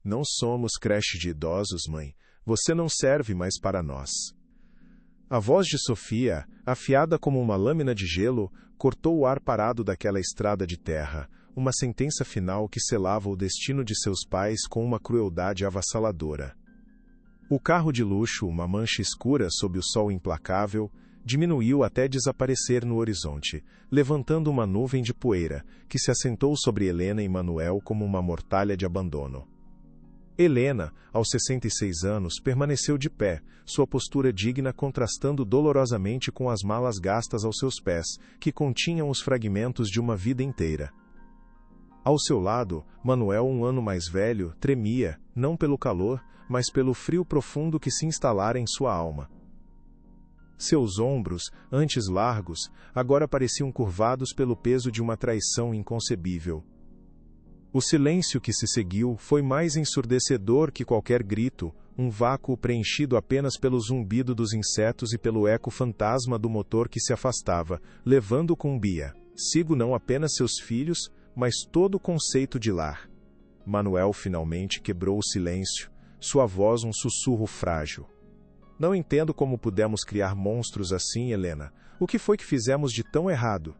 Não somos creche de idosos, mãe. Você não serve mais para nós. A voz de Sofia, afiada como uma lâmina de gelo, cortou o ar parado daquela estrada de terra, uma sentença final que selava o destino de seus pais com uma crueldade avassaladora. O carro de luxo, uma mancha escura sob o sol implacável, diminuiu até desaparecer no horizonte, levantando uma nuvem de poeira, que se assentou sobre Helena e Manuel como uma mortalha de abandono. Helena, aos 66 anos, permaneceu de pé, sua postura digna contrastando dolorosamente com as malas gastas aos seus pés, que continham os fragmentos de uma vida inteira. Ao seu lado, Manuel, um ano mais velho, tremia, não pelo calor, mas pelo frio profundo que se instalara em sua alma. Seus ombros, antes largos, agora pareciam curvados pelo peso de uma traição inconcebível. O silêncio que se seguiu foi mais ensurdecedor que qualquer grito, um vácuo preenchido apenas pelo zumbido dos insetos e pelo eco fantasma do motor que se afastava, levando com Bia, sigo não apenas seus filhos, mas todo o conceito de lar. Manuel finalmente quebrou o silêncio, sua voz um sussurro frágil. Não entendo como pudemos criar monstros assim, Helena. O que foi que fizemos de tão errado?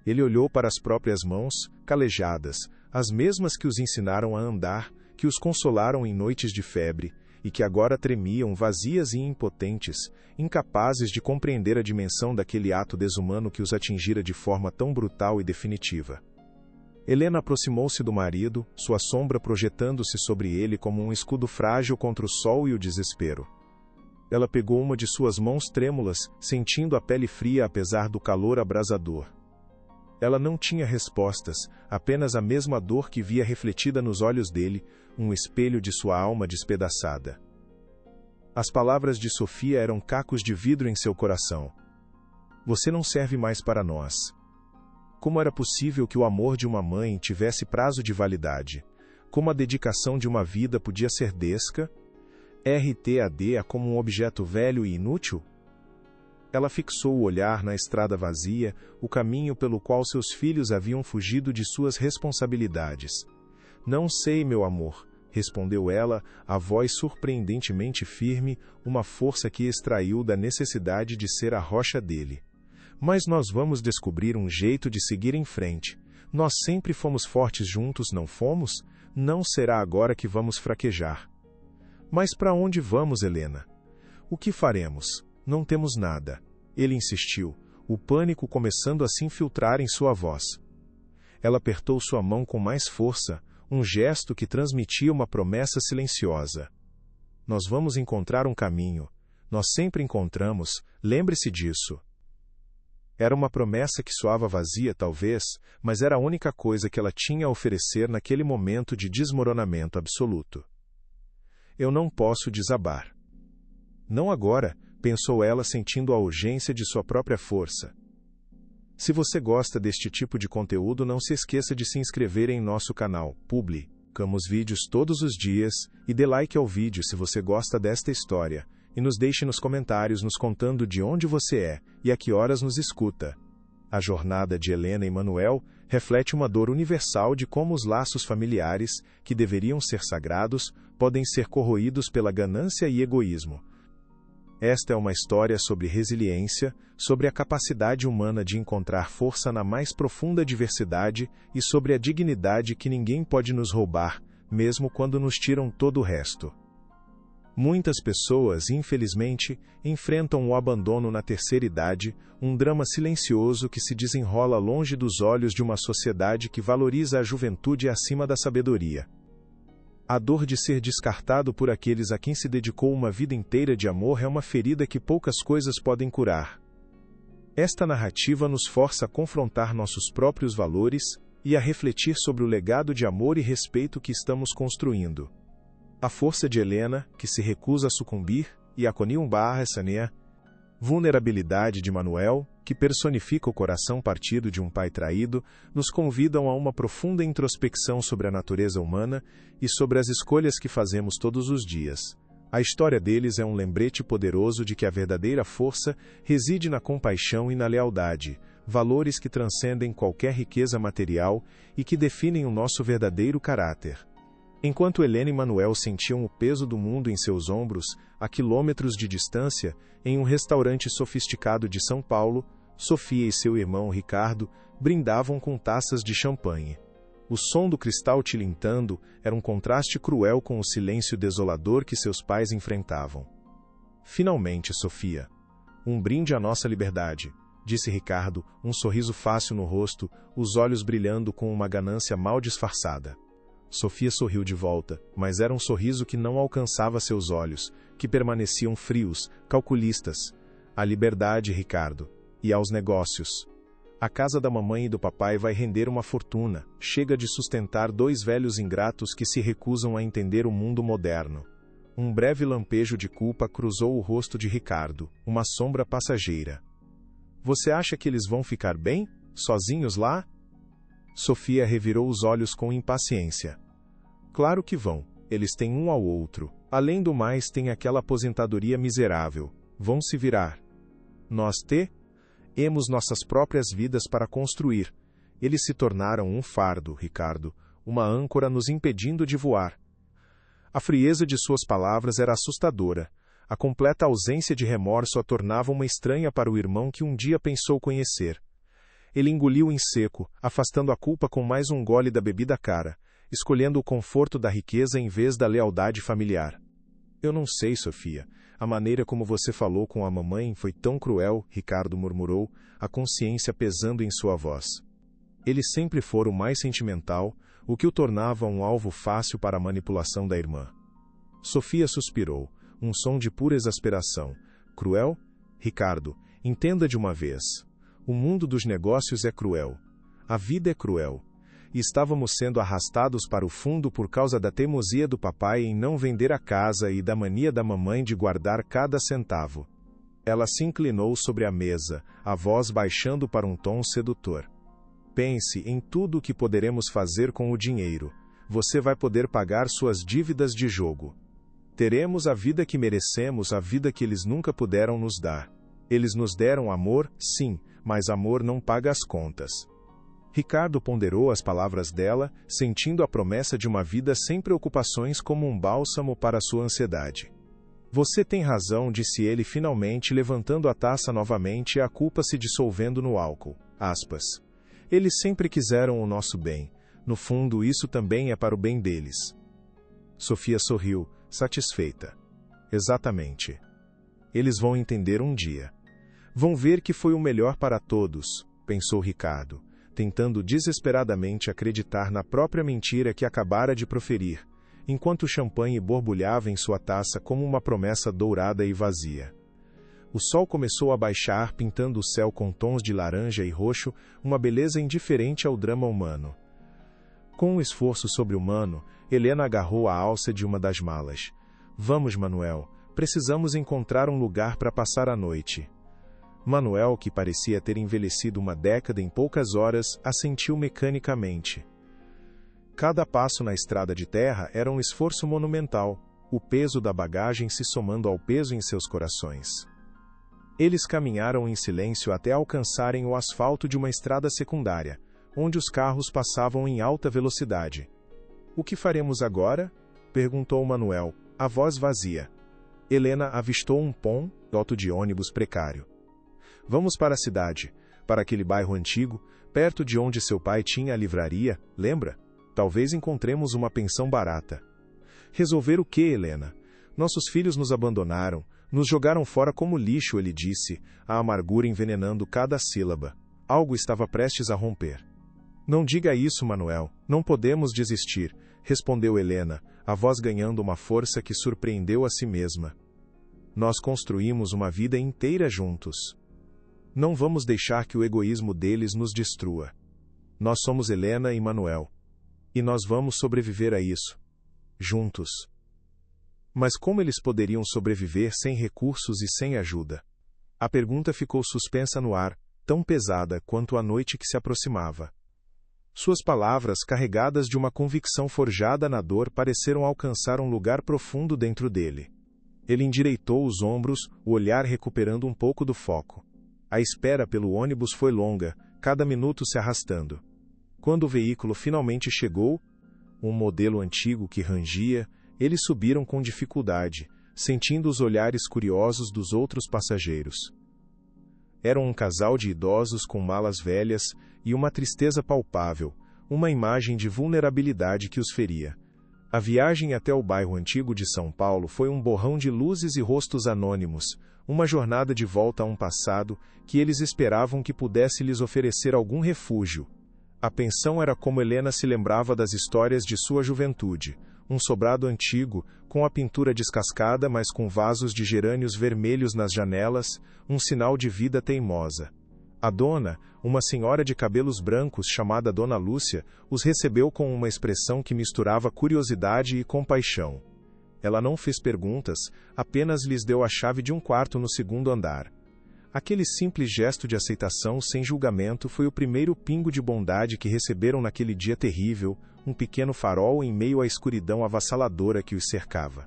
Ele olhou para as próprias mãos, calejadas, as mesmas que os ensinaram a andar, que os consolaram em noites de febre, e que agora tremiam vazias e impotentes, incapazes de compreender a dimensão daquele ato desumano que os atingira de forma tão brutal e definitiva. Helena aproximou-se do marido, sua sombra projetando-se sobre ele como um escudo frágil contra o sol e o desespero. Ela pegou uma de suas mãos trêmulas, sentindo a pele fria apesar do calor abrasador. Ela não tinha respostas, apenas a mesma dor que via refletida nos olhos dele, um espelho de sua alma despedaçada. As palavras de Sofia eram cacos de vidro em seu coração. Você não serve mais para nós. Como era possível que o amor de uma mãe tivesse prazo de validade? Como a dedicação de uma vida podia ser desca? RTAD como um objeto velho e inútil? Ela fixou o olhar na estrada vazia, o caminho pelo qual seus filhos haviam fugido de suas responsabilidades. Não sei, meu amor, respondeu ela, a voz surpreendentemente firme, uma força que extraiu da necessidade de ser a rocha dele. Mas nós vamos descobrir um jeito de seguir em frente. Nós sempre fomos fortes juntos, não fomos? Não será agora que vamos fraquejar. Mas para onde vamos, Helena? O que faremos? Não temos nada. Ele insistiu, o pânico começando a se infiltrar em sua voz. Ela apertou sua mão com mais força, um gesto que transmitia uma promessa silenciosa. Nós vamos encontrar um caminho. Nós sempre encontramos, lembre-se disso. Era uma promessa que soava vazia, talvez, mas era a única coisa que ela tinha a oferecer naquele momento de desmoronamento absoluto. Eu não posso desabar. Não agora, pensou ela sentindo a urgência de sua própria força. Se você gosta deste tipo de conteúdo, não se esqueça de se inscrever em nosso canal, Publicamos vídeos todos os dias, e dê like ao vídeo se você gosta desta história, e nos deixe nos comentários nos contando de onde você é, e a que horas nos escuta. A jornada de Helena e Manuel reflete uma dor universal de como os laços familiares, que deveriam ser sagrados, podem ser corroídos pela ganância e egoísmo. Esta é uma história sobre resiliência, sobre a capacidade humana de encontrar força na mais profunda adversidade e sobre a dignidade que ninguém pode nos roubar, mesmo quando nos tiram todo o resto. Muitas pessoas, infelizmente, enfrentam o abandono na terceira idade, um drama silencioso que se desenrola longe dos olhos de uma sociedade que valoriza a juventude acima da sabedoria. A dor de ser descartado por aqueles a quem se dedicou uma vida inteira de amor é uma ferida que poucas coisas podem curar. Esta narrativa nos força a confrontar nossos próprios valores e a refletir sobre o legado de amor e respeito que estamos construindo. A força de Helena, que se recusa a sucumbir, e a Conium/Sané, vulnerabilidade de Manuel, que personifica o coração partido de um pai traído, nos convidam a uma profunda introspecção sobre a natureza humana e sobre as escolhas que fazemos todos os dias. A história deles é um lembrete poderoso de que a verdadeira força reside na compaixão e na lealdade, valores que transcendem qualquer riqueza material e que definem o nosso verdadeiro caráter. Enquanto Helena e Manuel sentiam o peso do mundo em seus ombros, a quilômetros de distância, em um restaurante sofisticado de São Paulo, Sofia e seu irmão Ricardo brindavam com taças de champanhe. O som do cristal tilintando era um contraste cruel com o silêncio desolador que seus pais enfrentavam. Finalmente, Sofia. Um brinde à nossa liberdade, disse Ricardo, um sorriso fácil no rosto, os olhos brilhando com uma ganância mal disfarçada. Sofia sorriu de volta, mas era um sorriso que não alcançava seus olhos, que permaneciam frios, calculistas. À liberdade, Ricardo. E aos negócios. A casa da mamãe e do papai vai render uma fortuna. Chega de sustentar dois velhos ingratos que se recusam a entender o mundo moderno. Um breve lampejo de culpa cruzou o rosto de Ricardo, uma sombra passageira. Você acha que eles vão ficar bem, sozinhos lá? Sofia revirou os olhos com impaciência. Claro que vão, eles têm um ao outro. Além do mais, tem aquela aposentadoria miserável. Vão se virar. Nós temos nossas próprias vidas para construir. Eles se tornaram um fardo, Ricardo, uma âncora nos impedindo de voar. A frieza de suas palavras era assustadora. A completa ausência de remorso a tornava uma estranha para o irmão que um dia pensou conhecer. Ele engoliu em seco, afastando a culpa com mais um gole da bebida cara, escolhendo o conforto da riqueza em vez da lealdade familiar. Eu não sei, Sofia. A maneira como você falou com a mamãe foi tão cruel, Ricardo murmurou, a consciência pesando em sua voz. Ele sempre fora o mais sentimental, o que o tornava um alvo fácil para a manipulação da irmã. Sofia suspirou, um som de pura exasperação. Cruel? Ricardo, entenda de uma vez. O mundo dos negócios é cruel. A vida é cruel. E estávamos sendo arrastados para o fundo por causa da teimosia do papai em não vender a casa e da mania da mamãe de guardar cada centavo. Ela se inclinou sobre a mesa, a voz baixando para um tom sedutor. Pense em tudo o que poderemos fazer com o dinheiro. Você vai poder pagar suas dívidas de jogo. Teremos a vida que merecemos, a vida que eles nunca puderam nos dar. Eles nos deram amor, sim, mas amor não paga as contas. Ricardo ponderou as palavras dela, sentindo a promessa de uma vida sem preocupações como um bálsamo para sua ansiedade. Você tem razão, disse ele finalmente, levantando a taça novamente e a culpa se dissolvendo no álcool. Aspas. Eles sempre quiseram o nosso bem. No fundo, isso também é para o bem deles. Sofia sorriu, satisfeita. Exatamente. Eles vão entender um dia. Vão ver que foi o melhor para todos, pensou Ricardo, tentando desesperadamente acreditar na própria mentira que acabara de proferir, enquanto o champanhe borbulhava em sua taça como uma promessa dourada e vazia. O sol começou a baixar, pintando o céu com tons de laranja e roxo, uma beleza indiferente ao drama humano. Com um esforço sobre-humano, Helena agarrou a alça de uma das malas. Vamos, Manuel, precisamos encontrar um lugar para passar a noite. Manuel, que parecia ter envelhecido uma década em poucas horas, assentiu mecanicamente. Cada passo na estrada de terra era um esforço monumental, o peso da bagagem se somando ao peso em seus corações. Eles caminharam em silêncio até alcançarem o asfalto de uma estrada secundária, onde os carros passavam em alta velocidade. O que faremos agora? Perguntou Manuel, a voz vazia. Helena avistou um ponto de ônibus precário. Vamos para a cidade, para aquele bairro antigo, perto de onde seu pai tinha a livraria, lembra? Talvez encontremos uma pensão barata. Resolver o quê, Helena? Nossos filhos nos abandonaram, nos jogaram fora como lixo, ele disse, a amargura envenenando cada sílaba. Algo estava prestes a romper. Não diga isso, Manuel, não podemos desistir, respondeu Helena, a voz ganhando uma força que surpreendeu a si mesma. Nós construímos uma vida inteira juntos. Não vamos deixar que o egoísmo deles nos destrua. Nós somos Helena e Manuel. E nós vamos sobreviver a isso. Juntos. Mas como eles poderiam sobreviver sem recursos e sem ajuda? A pergunta ficou suspensa no ar, tão pesada quanto a noite que se aproximava. Suas palavras, carregadas de uma convicção forjada na dor, pareceram alcançar um lugar profundo dentro dele. Ele endireitou os ombros, o olhar recuperando um pouco do foco. A espera pelo ônibus foi longa, cada minuto se arrastando. Quando o veículo finalmente chegou, Um modelo antigo que rangia, eles subiram com dificuldade, sentindo os olhares curiosos dos outros passageiros. Eram um casal de idosos com malas velhas e uma tristeza palpável, uma imagem de vulnerabilidade que os feria. A viagem até o bairro antigo de São Paulo foi um borrão de luzes e rostos anônimos, uma jornada de volta a um passado que eles esperavam que pudesse lhes oferecer algum refúgio. A pensão era como Helena se lembrava das histórias de sua juventude, um sobrado antigo, com a pintura descascada mas com vasos de gerânios vermelhos nas janelas, um sinal de vida teimosa. A dona, uma senhora de cabelos brancos chamada Dona Lúcia, os recebeu com uma expressão que misturava curiosidade e compaixão. Ela não fez perguntas, apenas lhes deu a chave de um quarto no segundo andar. Aquele simples gesto de aceitação sem julgamento foi o primeiro pingo de bondade que receberam naquele dia terrível, um pequeno farol em meio à escuridão avassaladora que os cercava.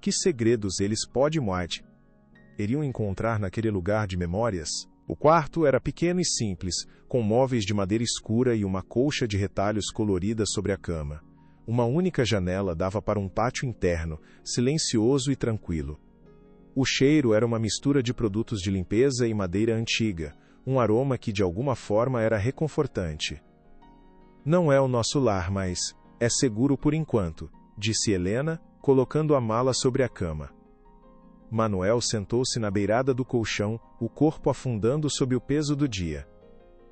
Que segredos eles iriam encontrar naquele lugar de memórias? O quarto era pequeno e simples, com móveis de madeira escura e uma colcha de retalhos colorida sobre a cama. Uma única janela dava para um pátio interno, silencioso e tranquilo. O cheiro era uma mistura de produtos de limpeza e madeira antiga, um aroma que de alguma forma era reconfortante. Não é o nosso lar, mas é seguro por enquanto, disse Helena, colocando a mala sobre a cama. Manuel sentou-se na beirada do colchão, o corpo afundando sob o peso do dia.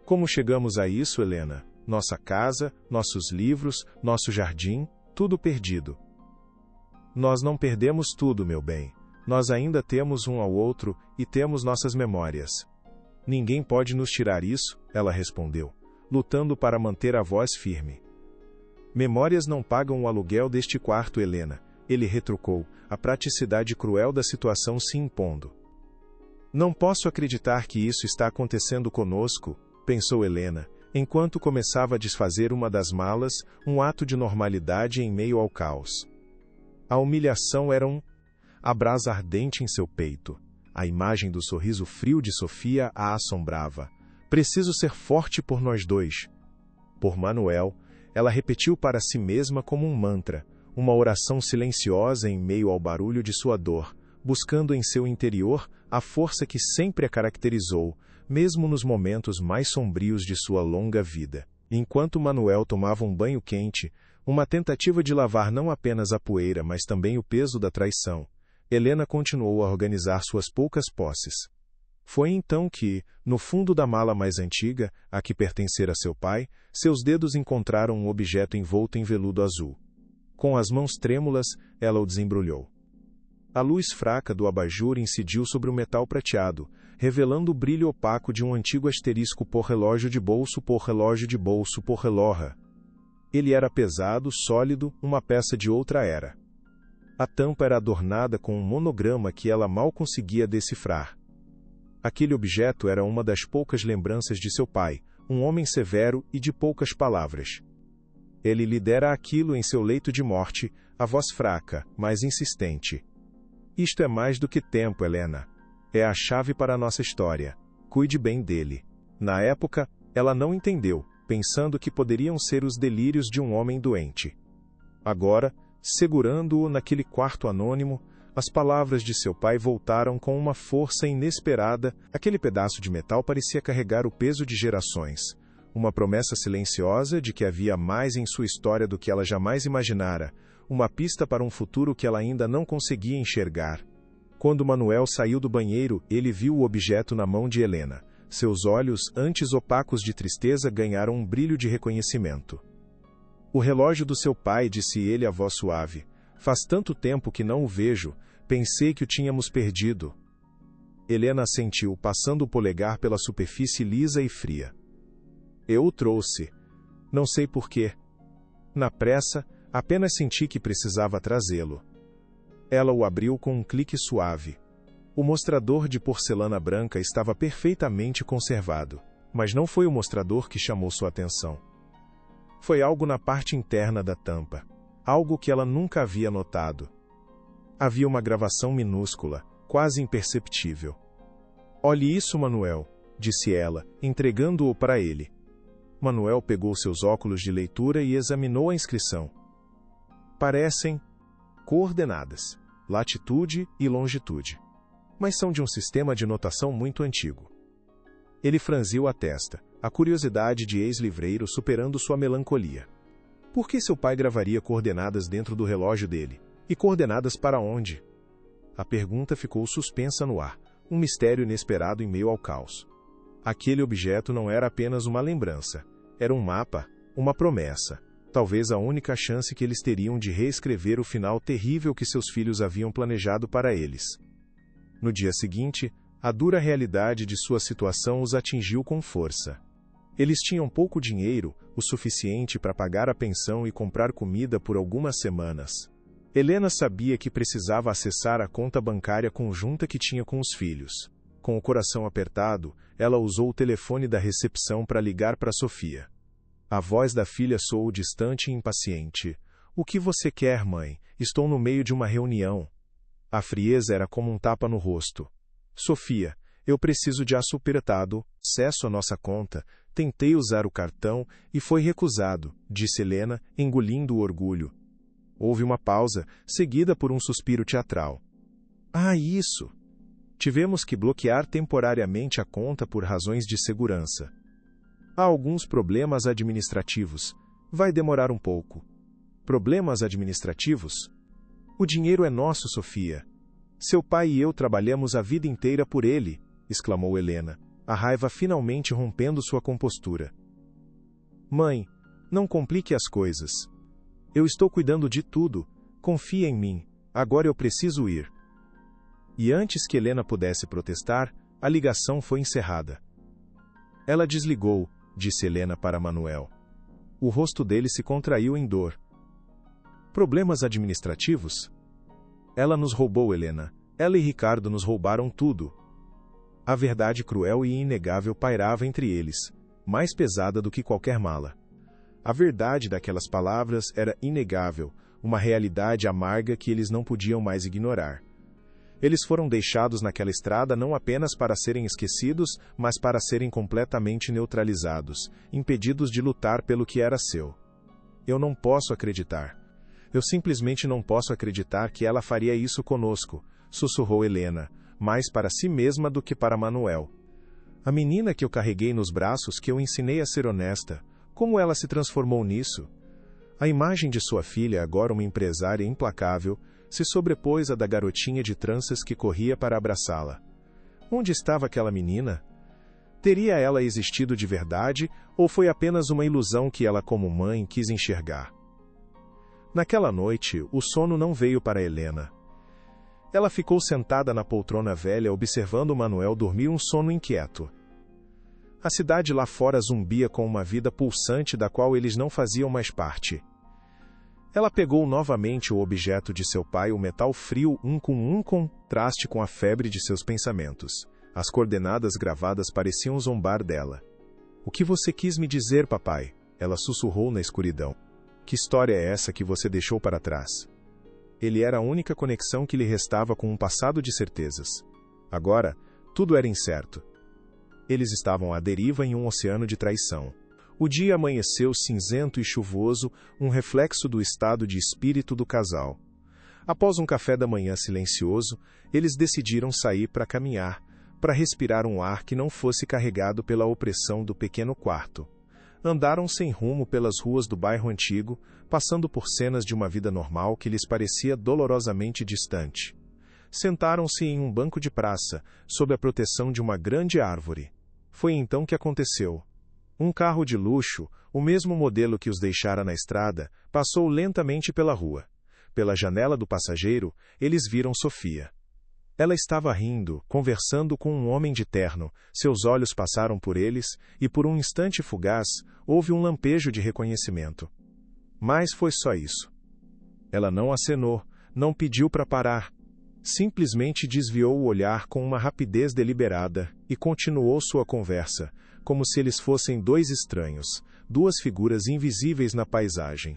Como chegamos a isso, Helena? Nossa casa, nossos livros, nosso jardim, tudo perdido. Nós não perdemos tudo, meu bem. Nós ainda temos um ao outro e temos nossas memórias. Ninguém pode nos tirar isso, ela respondeu, lutando para manter a voz firme. Memórias não pagam o aluguel deste quarto, Helena, ele retrucou, a praticidade cruel da situação se impondo. Não posso acreditar que isso está acontecendo conosco, pensou Helena, enquanto começava a desfazer uma das malas, um ato de normalidade em meio ao caos. A humilhação era a brasa ardente em seu peito. A imagem do sorriso frio de Sofia a assombrava. Preciso ser forte por nós dois. Por Manuel, ela repetiu para si mesma como um mantra, uma oração silenciosa em meio ao barulho de sua dor, buscando em seu interior a força que sempre a caracterizou, mesmo nos momentos mais sombrios de sua longa vida. Enquanto Manuel tomava um banho quente, uma tentativa de lavar não apenas a poeira, mas também o peso da traição, Helena continuou a organizar suas poucas posses. Foi então que, no fundo da mala mais antiga, a que pertencera a seu pai, seus dedos encontraram um objeto envolto em veludo azul. Com as mãos trêmulas, ela o desembrulhou. A luz fraca do abajur incidiu sobre o metal prateado, revelando o brilho opaco de um antigo asterisco por relógio de bolso por relógio de bolso por relógio. Ele era pesado, sólido, uma peça de outra era. A tampa era adornada com um monograma que ela mal conseguia decifrar. Aquele objeto era uma das poucas lembranças de seu pai, um homem severo e de poucas palavras. Ele lhe dera aquilo em seu leito de morte, a voz fraca, mas insistente. Isto é mais do que tempo, Helena. É a chave para a nossa história. Cuide bem dele. Na época, ela não entendeu, pensando que poderiam ser os delírios de um homem doente. Agora, segurando-o naquele quarto anônimo, as palavras de seu pai voltaram com uma força inesperada. Aquele pedaço de metal parecia carregar o peso de gerações. Uma promessa silenciosa de que havia mais em sua história do que ela jamais imaginara, uma pista para um futuro que ela ainda não conseguia enxergar. Quando Manuel saiu do banheiro, ele viu o objeto na mão de Helena. Seus olhos, antes opacos de tristeza, ganharam um brilho de reconhecimento. O relógio do seu pai, disse ele a voz suave. Faz tanto tempo que não o vejo, pensei que o tínhamos perdido. Helena assentiu, passando o polegar pela superfície lisa e fria. Eu o trouxe. Não sei porquê. Na pressa, apenas senti que precisava trazê-lo. Ela o abriu com um clique suave. O mostrador de porcelana branca estava perfeitamente conservado, mas não foi o mostrador que chamou sua atenção. Foi algo na parte interna da tampa, algo que ela nunca havia notado. Havia uma gravação minúscula, quase imperceptível. Olhe isso, Manuel, disse ela, entregando-o para ele. Manuel pegou seus óculos de leitura e examinou a inscrição. Parecem coordenadas, latitude e longitude, mas são de um sistema de notação muito antigo. Ele franziu a testa, a curiosidade de ex-livreiro superando sua melancolia. Por que seu pai gravaria coordenadas dentro do relógio dele? E coordenadas para onde? A pergunta ficou suspensa no ar, um mistério inesperado em meio ao caos. Aquele objeto não era apenas uma lembrança, era um mapa, uma promessa, talvez a única chance que eles teriam de reescrever o final terrível que seus filhos haviam planejado para eles. No dia seguinte, a dura realidade de sua situação os atingiu com força. Eles tinham pouco dinheiro, o suficiente para pagar a pensão e comprar comida por algumas semanas. Helena sabia que precisava acessar a conta bancária conjunta que tinha com os filhos. Com o coração apertado, ela usou o telefone da recepção para ligar para Sofia. A voz da filha soou distante e impaciente. "O que você quer, mãe? Estou no meio de uma reunião." A frieza era como um tapa no rosto. "Sofia, eu preciso de açuperetado, acesso à nossa conta. Tentei usar o cartão e foi recusado", disse Helena, engolindo o orgulho. Houve uma pausa, seguida por um suspiro teatral. "Ah, isso! Tivemos que bloquear temporariamente a conta por razões de segurança. Há alguns problemas administrativos. Vai demorar um pouco." "Problemas administrativos? O dinheiro é nosso, Sofia. Seu pai e eu trabalhamos a vida inteira por ele", exclamou Helena, a raiva finalmente rompendo sua compostura. "Mãe, não complique as coisas. Eu estou cuidando de tudo. Confia em mim. Agora eu preciso ir." E antes que Helena pudesse protestar, a ligação foi encerrada. "Ela desligou", disse Helena para Manuel. O rosto dele se contraiu em dor. "Problemas administrativos? Ela nos roubou, Helena. Ela e Ricardo nos roubaram tudo." A verdade cruel e inegável pairava entre eles, mais pesada do que qualquer mala. A verdade daquelas palavras era inegável, uma realidade amarga que eles não podiam mais ignorar. Eles foram deixados naquela estrada não apenas para serem esquecidos, mas para serem completamente neutralizados, impedidos de lutar pelo que era seu. "Eu não posso acreditar. Eu simplesmente não posso acreditar que ela faria isso conosco", sussurrou Helena, mais para si mesma do que para Manuel. "A menina que eu carreguei nos braços, que eu ensinei a ser honesta, como ela se transformou nisso?" A imagem de sua filha, agora uma empresária implacável, se sobrepôs à da garotinha de tranças que corria para abraçá-la. Onde estava aquela menina? Teria ela existido de verdade, ou foi apenas uma ilusão que ela, como mãe, quis enxergar? Naquela noite, o sono não veio para Helena. Ela ficou sentada na poltrona velha observando Manuel dormir um sono inquieto. A cidade lá fora zumbia com uma vida pulsante da qual eles não faziam mais parte. Ela pegou novamente o objeto de seu pai, o metal frio, um contraste com a febre de seus pensamentos. As coordenadas gravadas pareciam zombar dela. "O que você quis me dizer, papai?" Ela sussurrou na escuridão. "Que história é essa que você deixou para trás?" Ele era a única conexão que lhe restava com um passado de certezas. Agora, tudo era incerto. Eles estavam à deriva em um oceano de traição. O dia amanheceu cinzento e chuvoso, um reflexo do estado de espírito do casal. Após um café da manhã silencioso, eles decidiram sair para caminhar, para respirar um ar que não fosse carregado pela opressão do pequeno quarto. Andaram sem rumo pelas ruas do bairro antigo, passando por cenas de uma vida normal que lhes parecia dolorosamente distante. Sentaram-se em um banco de praça, sob a proteção de uma grande árvore. Foi então que aconteceu. Um carro de luxo, o mesmo modelo que os deixara na estrada, passou lentamente pela rua. Pela janela do passageiro, eles viram Sofia. Ela estava rindo, conversando com um homem de terno, seus olhos passaram por eles, e por um instante fugaz, houve um lampejo de reconhecimento. Mas foi só isso. Ela não acenou, não pediu para parar. Simplesmente desviou o olhar com uma rapidez deliberada, e continuou sua conversa, como se eles fossem dois estranhos, duas figuras invisíveis na paisagem.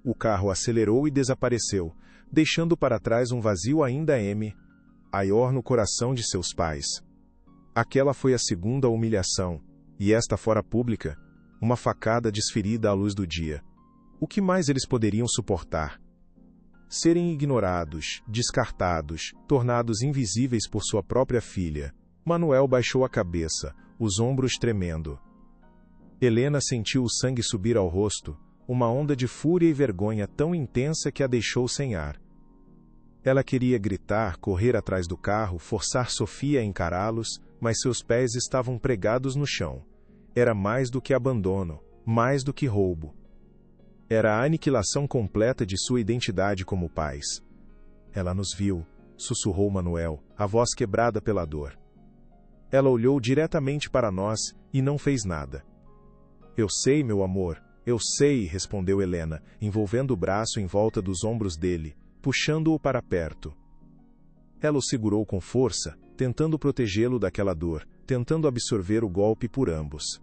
O carro acelerou e desapareceu, deixando para trás um vazio ainda maior no coração de seus pais. Aquela foi a segunda humilhação, e esta fora pública, uma facada desferida à luz do dia. O que mais eles poderiam suportar? serem ignorados, descartados, tornados invisíveis por sua própria filha. Manuel baixou a cabeça, os ombros tremendo. Helena sentiu o sangue subir ao rosto, uma onda de fúria e vergonha tão intensa que a deixou sem ar. Ela queria gritar, correr atrás do carro, forçar Sofia a encará-los, mas seus pés estavam pregados no chão. Era mais do que abandono, mais do que roubo. Era a aniquilação completa de sua identidade como pais. Ela nos viu, sussurrou Manuel, a voz quebrada pela dor. Ela olhou diretamente para nós e não fez nada. Eu sei, meu amor, eu sei, respondeu Helena, envolvendo o braço em volta dos ombros dele, puxando-o para perto. Ela o segurou com força, tentando protegê-lo daquela dor, tentando absorver o golpe por ambos.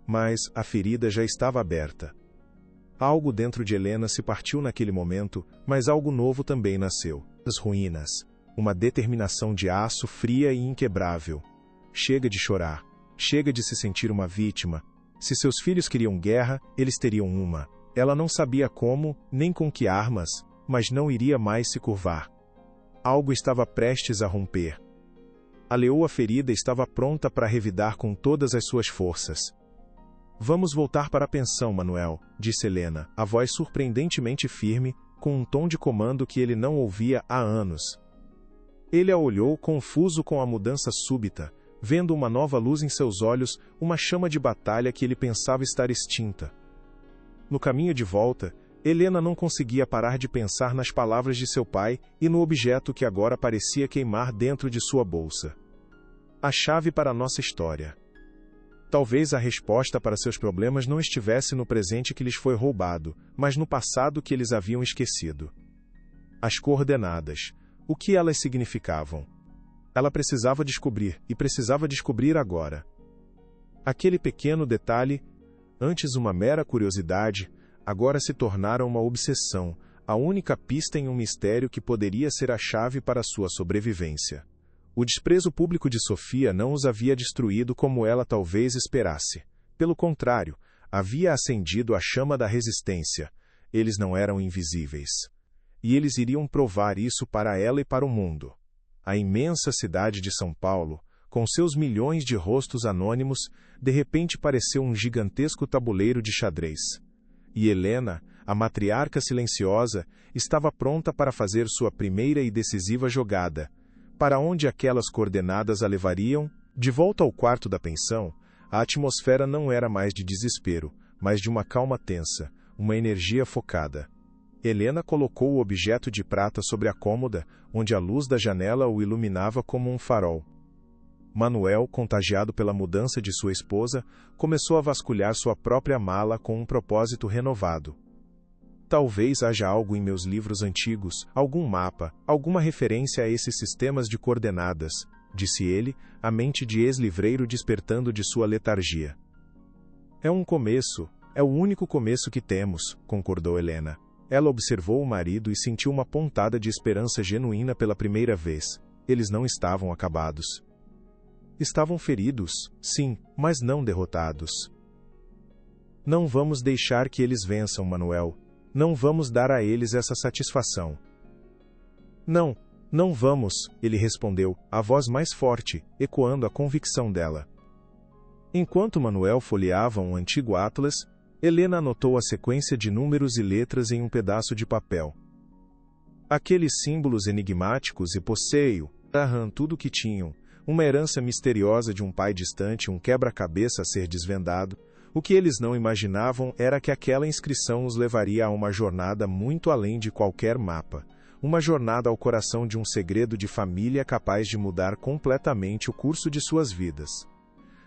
Mas a ferida já estava aberta. Algo dentro de Helena se partiu naquele momento, mas algo novo também nasceu. As ruínas. Uma determinação de aço fria e inquebrável. Chega de chorar. Chega de se sentir uma vítima. Se seus filhos queriam guerra, eles teriam uma. Ela não sabia como, nem com que armas, mas não iria mais se curvar. Algo estava prestes a romper. A leoa ferida estava pronta para revidar com todas as suas forças. Vamos voltar para a pensão, Manuel, disse Helena, a voz surpreendentemente firme, com um tom de comando que ele não ouvia há anos. Ele a olhou, confuso com a mudança súbita, vendo uma nova luz em seus olhos, uma chama de batalha que ele pensava estar extinta. No caminho de volta, Helena não conseguia parar de pensar nas palavras de seu pai e no objeto que agora parecia queimar dentro de sua bolsa. A chave para a nossa história. Talvez a resposta para seus problemas não estivesse no presente que lhes foi roubado, mas no passado que eles haviam esquecido. As coordenadas. O que elas significavam? Ela precisava descobrir, e precisava descobrir agora. Aquele pequeno detalhe, antes uma mera curiosidade, agora se tornara uma obsessão, a única pista em um mistério que poderia ser a chave para sua sobrevivência. O desprezo público de Sofia não os havia destruído como ela talvez esperasse. Pelo contrário, havia acendido a chama da resistência. Eles não eram invisíveis. E eles iriam provar isso para ela e para o mundo. A imensa cidade de São Paulo, com seus milhões de rostos anônimos, de repente pareceu um gigantesco tabuleiro de xadrez. E Helena, a matriarca silenciosa, estava pronta para fazer sua primeira e decisiva jogada. Para onde aquelas coordenadas a levariam? De volta ao quarto da pensão, a atmosfera não era mais de desespero, mas de uma calma tensa, uma energia focada. Helena colocou o objeto de prata sobre a cômoda, onde a luz da janela o iluminava como um farol. Manuel, contagiado pela mudança de sua esposa, começou a vasculhar sua própria mala com um propósito renovado. Talvez haja algo em meus livros antigos, algum mapa, alguma referência a esses sistemas de coordenadas, disse ele, a mente de ex-livreiro despertando de sua letargia. É um começo, é o único começo que temos, concordou Helena. Ela observou o marido e sentiu uma pontada de esperança genuína pela primeira vez. Eles não estavam acabados. Estavam feridos, sim, mas não derrotados. Não vamos deixar que eles vençam, Manuel. Não vamos dar a eles essa satisfação. Não, não vamos, ele respondeu, a voz mais forte, ecoando a convicção dela. Enquanto Manuel folheava um antigo atlas, Helena anotou a sequência de números e letras em um pedaço de papel. Aqueles símbolos enigmáticos e posseio, tudo o que tinham, uma herança misteriosa de um pai distante, um quebra-cabeça a ser desvendado. O que eles não imaginavam era que aquela inscrição os levaria a uma jornada muito além de qualquer mapa, uma jornada ao coração de um segredo de família capaz de mudar completamente o curso de suas vidas.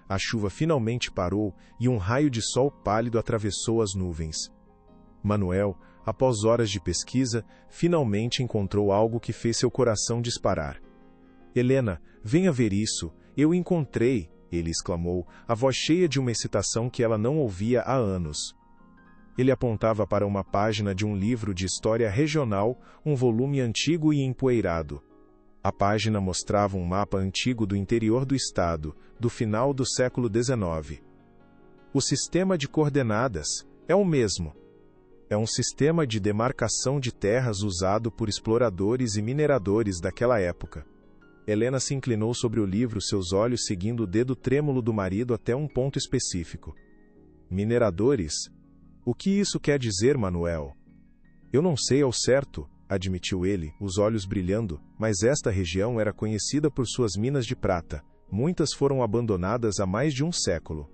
A chuva finalmente parou e um raio de sol pálido atravessou as nuvens. Manuel, após horas de pesquisa, finalmente encontrou algo que fez seu coração disparar. Helena, venha ver isso, eu encontrei! Ele exclamou, a voz cheia de uma excitação que ela não ouvia há anos. Ele apontava para uma página de um livro de história regional, um volume antigo e empoeirado. A página mostrava um mapa antigo do interior do estado, do final do século XIX. O sistema de coordenadas é o mesmo. É um sistema de demarcação de terras usado por exploradores e mineradores daquela época. Helena se inclinou sobre o livro, seus olhos seguindo o dedo trêmulo do marido até um ponto específico. Mineradores? O que isso quer dizer, Manuel? Eu não sei ao certo, admitiu ele, os olhos brilhando, mas esta região era conhecida por suas minas de prata. Muitas foram abandonadas há mais de um século.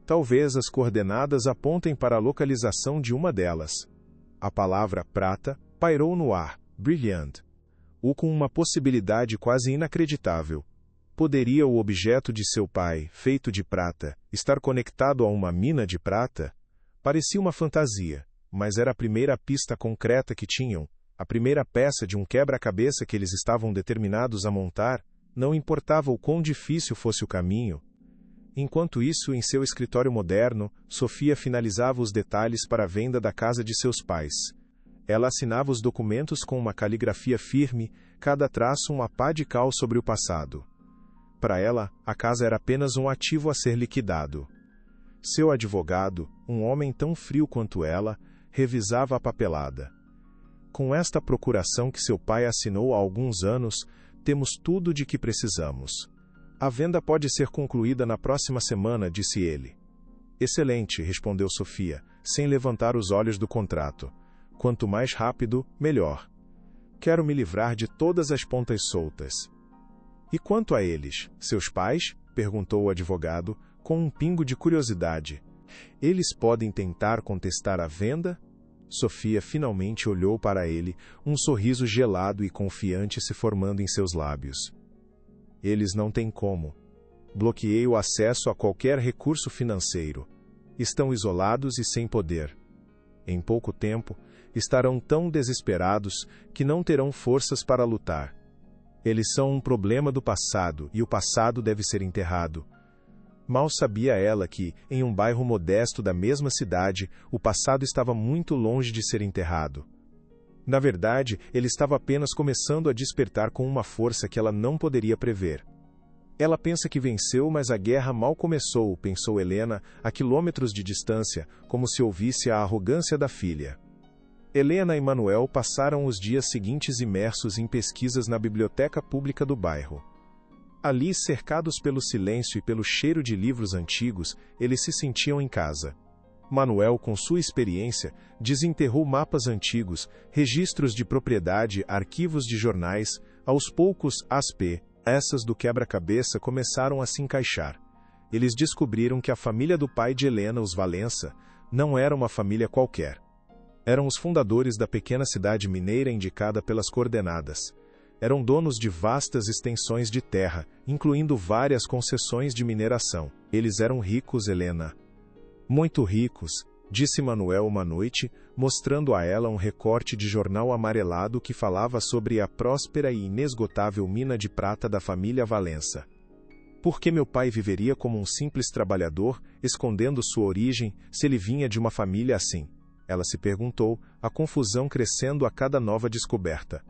Talvez as coordenadas apontem para a localização de uma delas. A palavra prata pairou no ar, brilhante, com uma possibilidade quase inacreditável. Poderia o objeto de seu pai, feito de prata, estar conectado a uma mina de prata? Parecia uma fantasia, mas era a primeira pista concreta que tinham, a primeira peça de um quebra-cabeça que eles estavam determinados a montar, não importava o quão difícil fosse o caminho. Enquanto isso, em seu escritório moderno, Sofia finalizava os detalhes para a venda da casa de seus pais. Ela assinava os documentos com uma caligrafia firme, cada traço uma pá de cal sobre o passado. Para ela, a casa era apenas um ativo a ser liquidado. Seu advogado, um homem tão frio quanto ela, revisava a papelada. Com esta procuração que seu pai assinou há alguns anos, temos tudo de que precisamos. A venda pode ser concluída na próxima semana, disse ele. Excelente, respondeu Sofia, sem levantar os olhos do contrato. Quanto mais rápido, melhor. Quero me livrar de todas as pontas soltas. E quanto a eles, seus pais? Perguntou o advogado, com um pingo de curiosidade. Eles podem tentar contestar a venda? Sofia finalmente olhou para ele, um sorriso gelado e confiante se formando em seus lábios. Eles não têm como. Bloqueei o acesso a qualquer recurso financeiro. Estão isolados e sem poder. Em pouco tempo, estarão tão desesperados que não terão forças para lutar. Eles são um problema do passado, e o passado deve ser enterrado. Mal sabia ela que, em um bairro modesto da mesma cidade, o passado estava muito longe de ser enterrado. Na verdade, ele estava apenas começando a despertar com uma força que ela não poderia prever. Ela pensa que venceu, mas a guerra mal começou, pensou Helena, a quilômetros de distância, como se ouvisse a arrogância da filha. Helena e Manuel passaram os dias seguintes imersos em pesquisas na biblioteca pública do bairro. Ali, cercados pelo silêncio e pelo cheiro de livros antigos, eles se sentiam em casa. Manuel, com sua experiência, desenterrou mapas antigos, registros de propriedade, arquivos de jornais. Aos poucos, as peças do quebra-cabeça começaram a se encaixar. Eles descobriram que a família do pai de Helena, os Valença, não era uma família qualquer. Eram os fundadores da pequena cidade mineira indicada pelas coordenadas. Eram donos de vastas extensões de terra, incluindo várias concessões de mineração. Eles eram ricos, Helena. Muito ricos, disse Manuel uma noite, mostrando a ela um recorte de jornal amarelado que falava sobre a próspera e inesgotável mina de prata da família Valença. Por que meu pai viveria como um simples trabalhador, escondendo sua origem, se ele vinha de uma família assim? Ela se perguntou, a confusão crescendo a cada nova descoberta.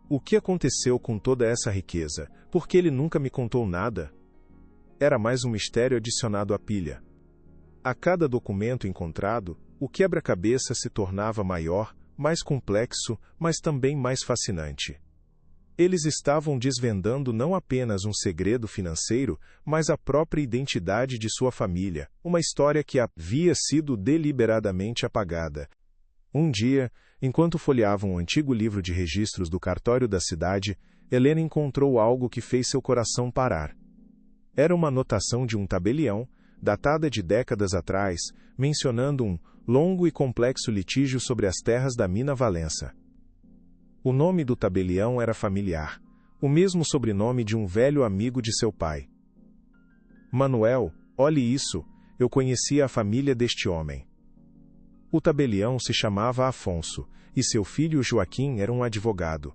O que aconteceu com toda essa riqueza? Por que ele nunca me contou nada? Era mais um mistério adicionado à pilha. A cada documento encontrado, o quebra-cabeça se tornava maior, mais complexo, mas também mais fascinante. Eles estavam desvendando não apenas um segredo financeiro, mas a própria identidade de sua família, uma história que havia sido deliberadamente apagada. Um dia, enquanto folheavam um antigo livro de registros do cartório da cidade, Helena encontrou algo que fez seu coração parar. Era uma anotação de um tabelião, datada de décadas atrás, mencionando um longo e complexo litígio sobre as terras da mina Valença. O nome do tabelião era familiar, o mesmo sobrenome de um velho amigo de seu pai. Manuel, olhe isso, eu conhecia a família deste homem. O tabelião se chamava Afonso, e seu filho Joaquim era um advogado.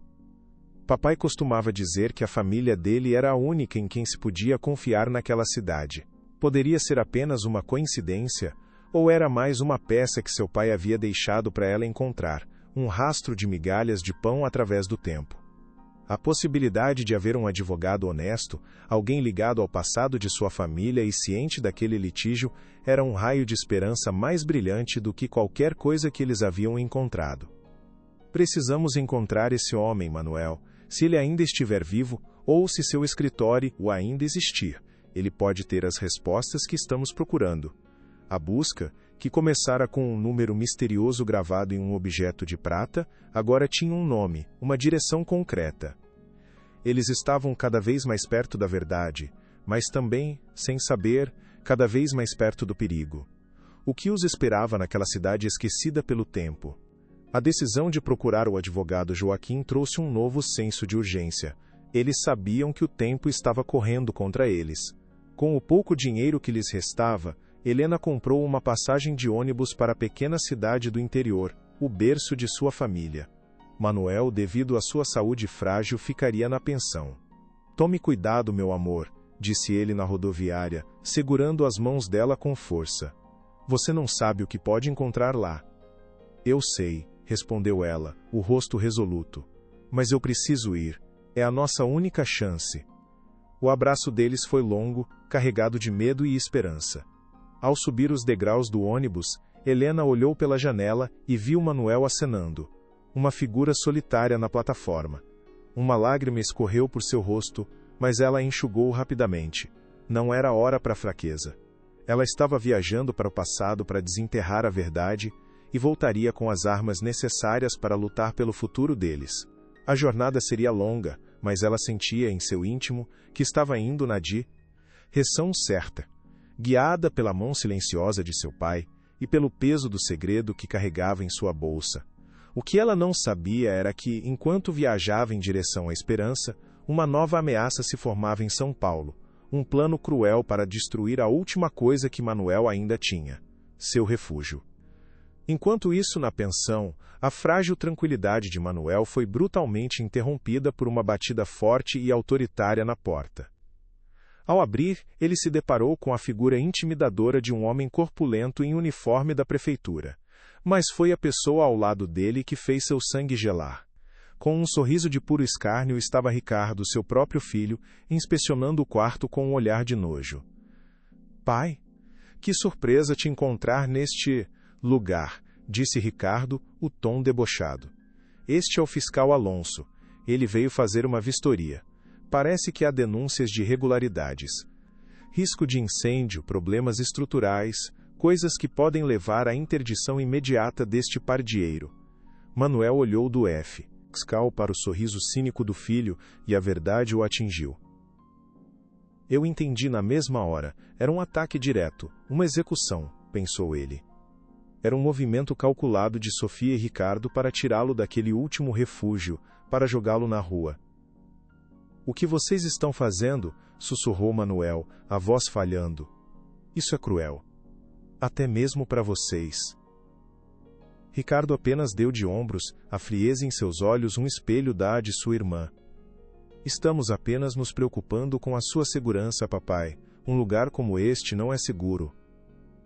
Papai costumava dizer que a família dele era a única em quem se podia confiar naquela cidade. Poderia ser apenas uma coincidência, ou era mais uma peça que seu pai havia deixado para ela encontrar, um rastro de migalhas de pão através do tempo. A possibilidade de haver um advogado honesto, alguém ligado ao passado de sua família e ciente daquele litígio, era um raio de esperança mais brilhante do que qualquer coisa que eles haviam encontrado. Precisamos encontrar esse homem, Manuel. Se ele ainda estiver vivo, ou se seu escritório o ainda existir, ele pode ter as respostas que estamos procurando. A busca, que começara com um número misterioso gravado em um objeto de prata, agora tinha um nome, uma direção concreta. Eles estavam cada vez mais perto da verdade, mas também, sem saber, cada vez mais perto do perigo. O que os esperava naquela cidade esquecida pelo tempo? A decisão de procurar o advogado Joaquim trouxe um novo senso de urgência. Eles sabiam que o tempo estava correndo contra eles. Com o pouco dinheiro que lhes restava, Helena comprou uma passagem de ônibus para a pequena cidade do interior, o berço de sua família. Manuel, devido à sua saúde frágil, ficaria na pensão. "Tome cuidado, meu amor", disse ele na rodoviária, segurando as mãos dela com força. "Você não sabe o que pode encontrar lá." "Eu sei", respondeu ela, o rosto resoluto. "Mas eu preciso ir. É a nossa única chance." O abraço deles foi longo, carregado de medo e esperança. Ao subir os degraus do ônibus, Helena olhou pela janela e viu Manuel acenando. Uma figura solitária na plataforma. Uma lágrima escorreu por seu rosto, mas ela a enxugou rapidamente. Não era hora para fraqueza. Ela estava viajando para o passado para desenterrar a verdade e voltaria com as armas necessárias para lutar pelo futuro deles. A jornada seria longa, mas ela sentia em seu íntimo que estava indo na direção certa. Guiada pela mão silenciosa de seu pai e pelo peso do segredo que carregava em sua bolsa. O que ela não sabia era que, enquanto viajava em direção à esperança, uma nova ameaça se formava em São Paulo, um plano cruel para destruir a última coisa que Manuel ainda tinha, seu refúgio. Enquanto isso, na pensão, a frágil tranquilidade de Manuel foi brutalmente interrompida por uma batida forte e autoritária na porta. Ao abrir, ele se deparou com a figura intimidadora de um homem corpulento em uniforme da prefeitura. Mas foi a pessoa ao lado dele que fez seu sangue gelar. Com um sorriso de puro escárnio estava Ricardo, seu próprio filho, inspecionando o quarto com um olhar de nojo. "Pai, que surpresa te encontrar neste lugar", disse Ricardo, o tom debochado. "Este é o fiscal Alonso. Ele veio fazer uma vistoria. Parece que há denúncias de irregularidades. Risco de incêndio, problemas estruturais, coisas que podem levar à interdição imediata deste pardieiro." Manuel olhou do fiscal para o sorriso cínico do filho e a verdade o atingiu. "Eu entendi na mesma hora. Era um ataque direto, uma execução", pensou ele. Era um movimento calculado de Sofia e Ricardo para tirá-lo daquele último refúgio, para jogá-lo na rua. "O que vocês estão fazendo?", sussurrou Manuel, a voz falhando. "Isso é cruel. Até mesmo para vocês." Ricardo apenas deu de ombros, a frieza em seus olhos um espelho da de sua irmã. "Estamos apenas nos preocupando com a sua segurança, papai. Um lugar como este não é seguro.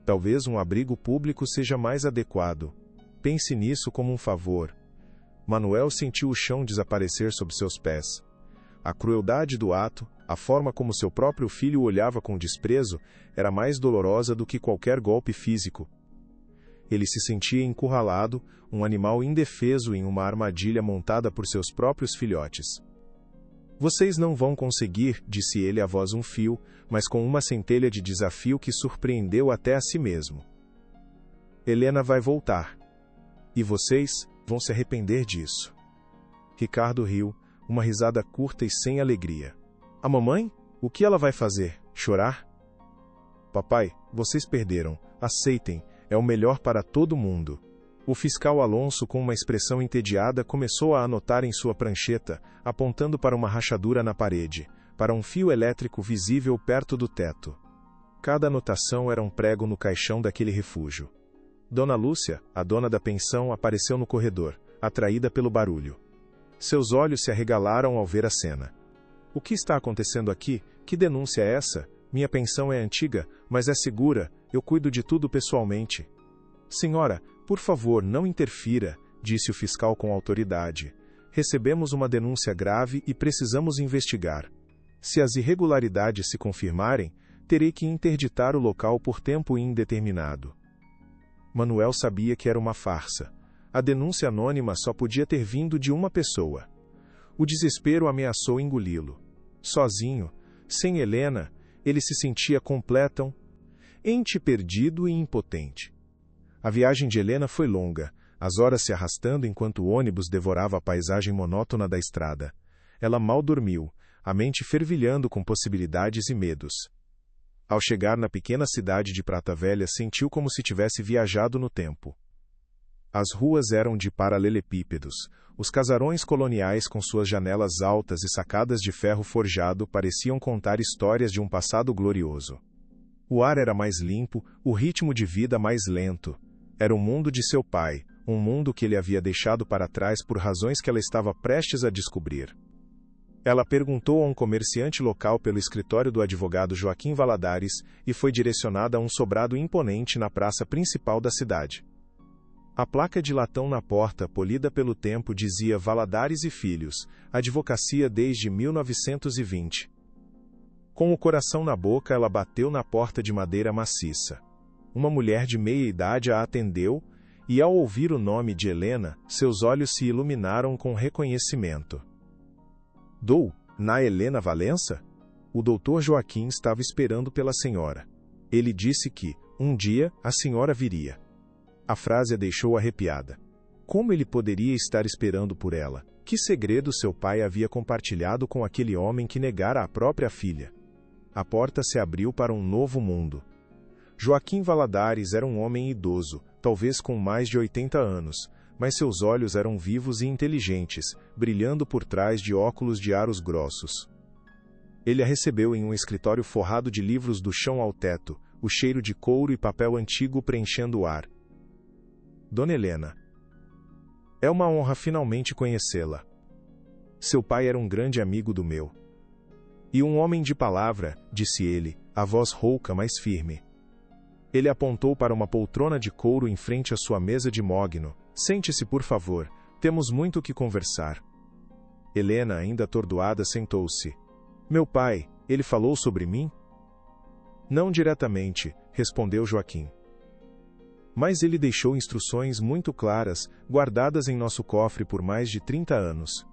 Talvez um abrigo público seja mais adequado. Pense nisso como um favor." Manuel sentiu o chão desaparecer sob seus pés. A crueldade do ato, a forma como seu próprio filho o olhava com desprezo, era mais dolorosa do que qualquer golpe físico. Ele se sentia encurralado, um animal indefeso em uma armadilha montada por seus próprios filhotes. "Vocês não vão conseguir", disse ele a voz um fio, mas com uma centelha de desafio que surpreendeu até a si mesmo. "Helena vai voltar. E vocês vão se arrepender disso." Ricardo riu, uma risada curta e sem alegria. "A mamãe? O que ela vai fazer? Chorar?" "Papai, vocês perderam. Aceitem. É o melhor para todo mundo." O fiscal Alonso, com uma expressão entediada, começou a anotar em sua prancheta, apontando para uma rachadura na parede, para um fio elétrico visível perto do teto. Cada anotação era um prego no caixão daquele refúgio. Dona Lúcia, a dona da pensão, apareceu no corredor, atraída pelo barulho. Seus olhos se arregalaram ao ver a cena. "O que está acontecendo aqui? Que denúncia é essa? Minha pensão é antiga, mas é segura. Eu cuido de tudo pessoalmente." "Senhora, por favor, não interfira", disse o fiscal com autoridade. recebemos uma denúncia grave e precisamos investigar. Se as irregularidades se confirmarem, terei que interditar o local por tempo indeterminado. Manuel sabia que era uma farsa. A denúncia anônima só podia ter vindo de uma pessoa. O desespero ameaçou engoli-lo. Sozinho, sem Helena, ele se sentia completamente perdido e impotente. A viagem de Helena foi longa, as horas se arrastando enquanto o ônibus devorava a paisagem monótona da estrada. Ela mal dormiu, a mente fervilhando com possibilidades e medos. Ao chegar na pequena cidade de Prata Velha, sentiu como se tivesse viajado no tempo. As ruas eram de paralelepípedos. Os casarões coloniais com suas janelas altas e sacadas de ferro forjado pareciam contar histórias de um passado glorioso. O ar era mais limpo, o ritmo de vida mais lento. Era o mundo de seu pai, um mundo que ele havia deixado para trás por razões que ela estava prestes a descobrir. Ela perguntou a um comerciante local pelo escritório do advogado Joaquim Valadares e foi direcionada a um sobrado imponente na praça principal da cidade. A placa de latão na porta, polida pelo tempo, dizia Valadares e Filhos, advocacia desde 1920. Com o coração na boca, ela bateu na porta de madeira maciça. Uma mulher de meia idade a atendeu, e ao ouvir o nome de Helena, seus olhos se iluminaram com reconhecimento. Na Helena Valença? O doutor Joaquim estava esperando pela senhora. Ele disse que, um dia, a senhora viria. A frase a deixou arrepiada. Como ele poderia estar esperando por ela? Que segredo seu pai havia compartilhado com aquele homem que negara a própria filha? A porta se abriu para um novo mundo. Joaquim Valadares era um homem idoso, talvez com mais de 80 anos, mas seus olhos eram vivos e inteligentes, brilhando por trás de óculos de aros grossos. Ele a recebeu em um escritório forrado de livros do chão ao teto, o cheiro de couro e papel antigo preenchendo o ar. Dona Helena. É uma honra finalmente conhecê-la. Seu pai era um grande amigo do meu. E um homem de palavra, disse ele, a voz rouca, mas firme. Ele apontou para uma poltrona de couro em frente à sua mesa de mogno. Sente-se, por favor, temos muito o que conversar. Helena, ainda atordoada, sentou-se. Meu pai, ele falou sobre mim? Não diretamente, respondeu Joaquim. Mas ele deixou instruções muito claras, guardadas em nosso cofre por mais de 30 anos.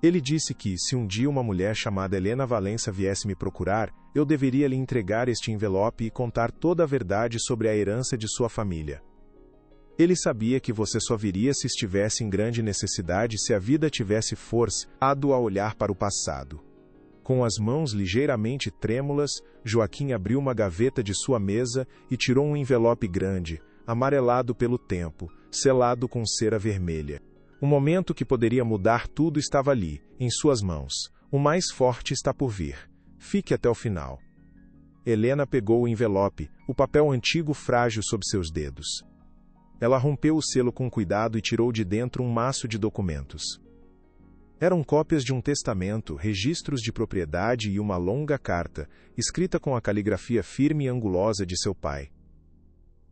Ele disse que, se um dia uma mulher chamada Helena Valença viesse me procurar, eu deveria lhe entregar este envelope e contar toda a verdade sobre a herança de sua família. Ele sabia que você só viria se estivesse em grande necessidade, se a vida tivesse forçado a olhar para o passado. Com as mãos ligeiramente trêmulas, Joaquim abriu uma gaveta de sua mesa e tirou um envelope grande, amarelado pelo tempo, selado com cera vermelha. O momento que poderia mudar tudo estava ali, em suas mãos. O mais forte está por vir. Fique até o final. Helena pegou o envelope, o papel antigo frágil sob seus dedos. Ela rompeu o selo com cuidado e tirou de dentro um maço de documentos. Eram cópias de um testamento, registros de propriedade e uma longa carta, escrita com a caligrafia firme e angulosa de seu pai.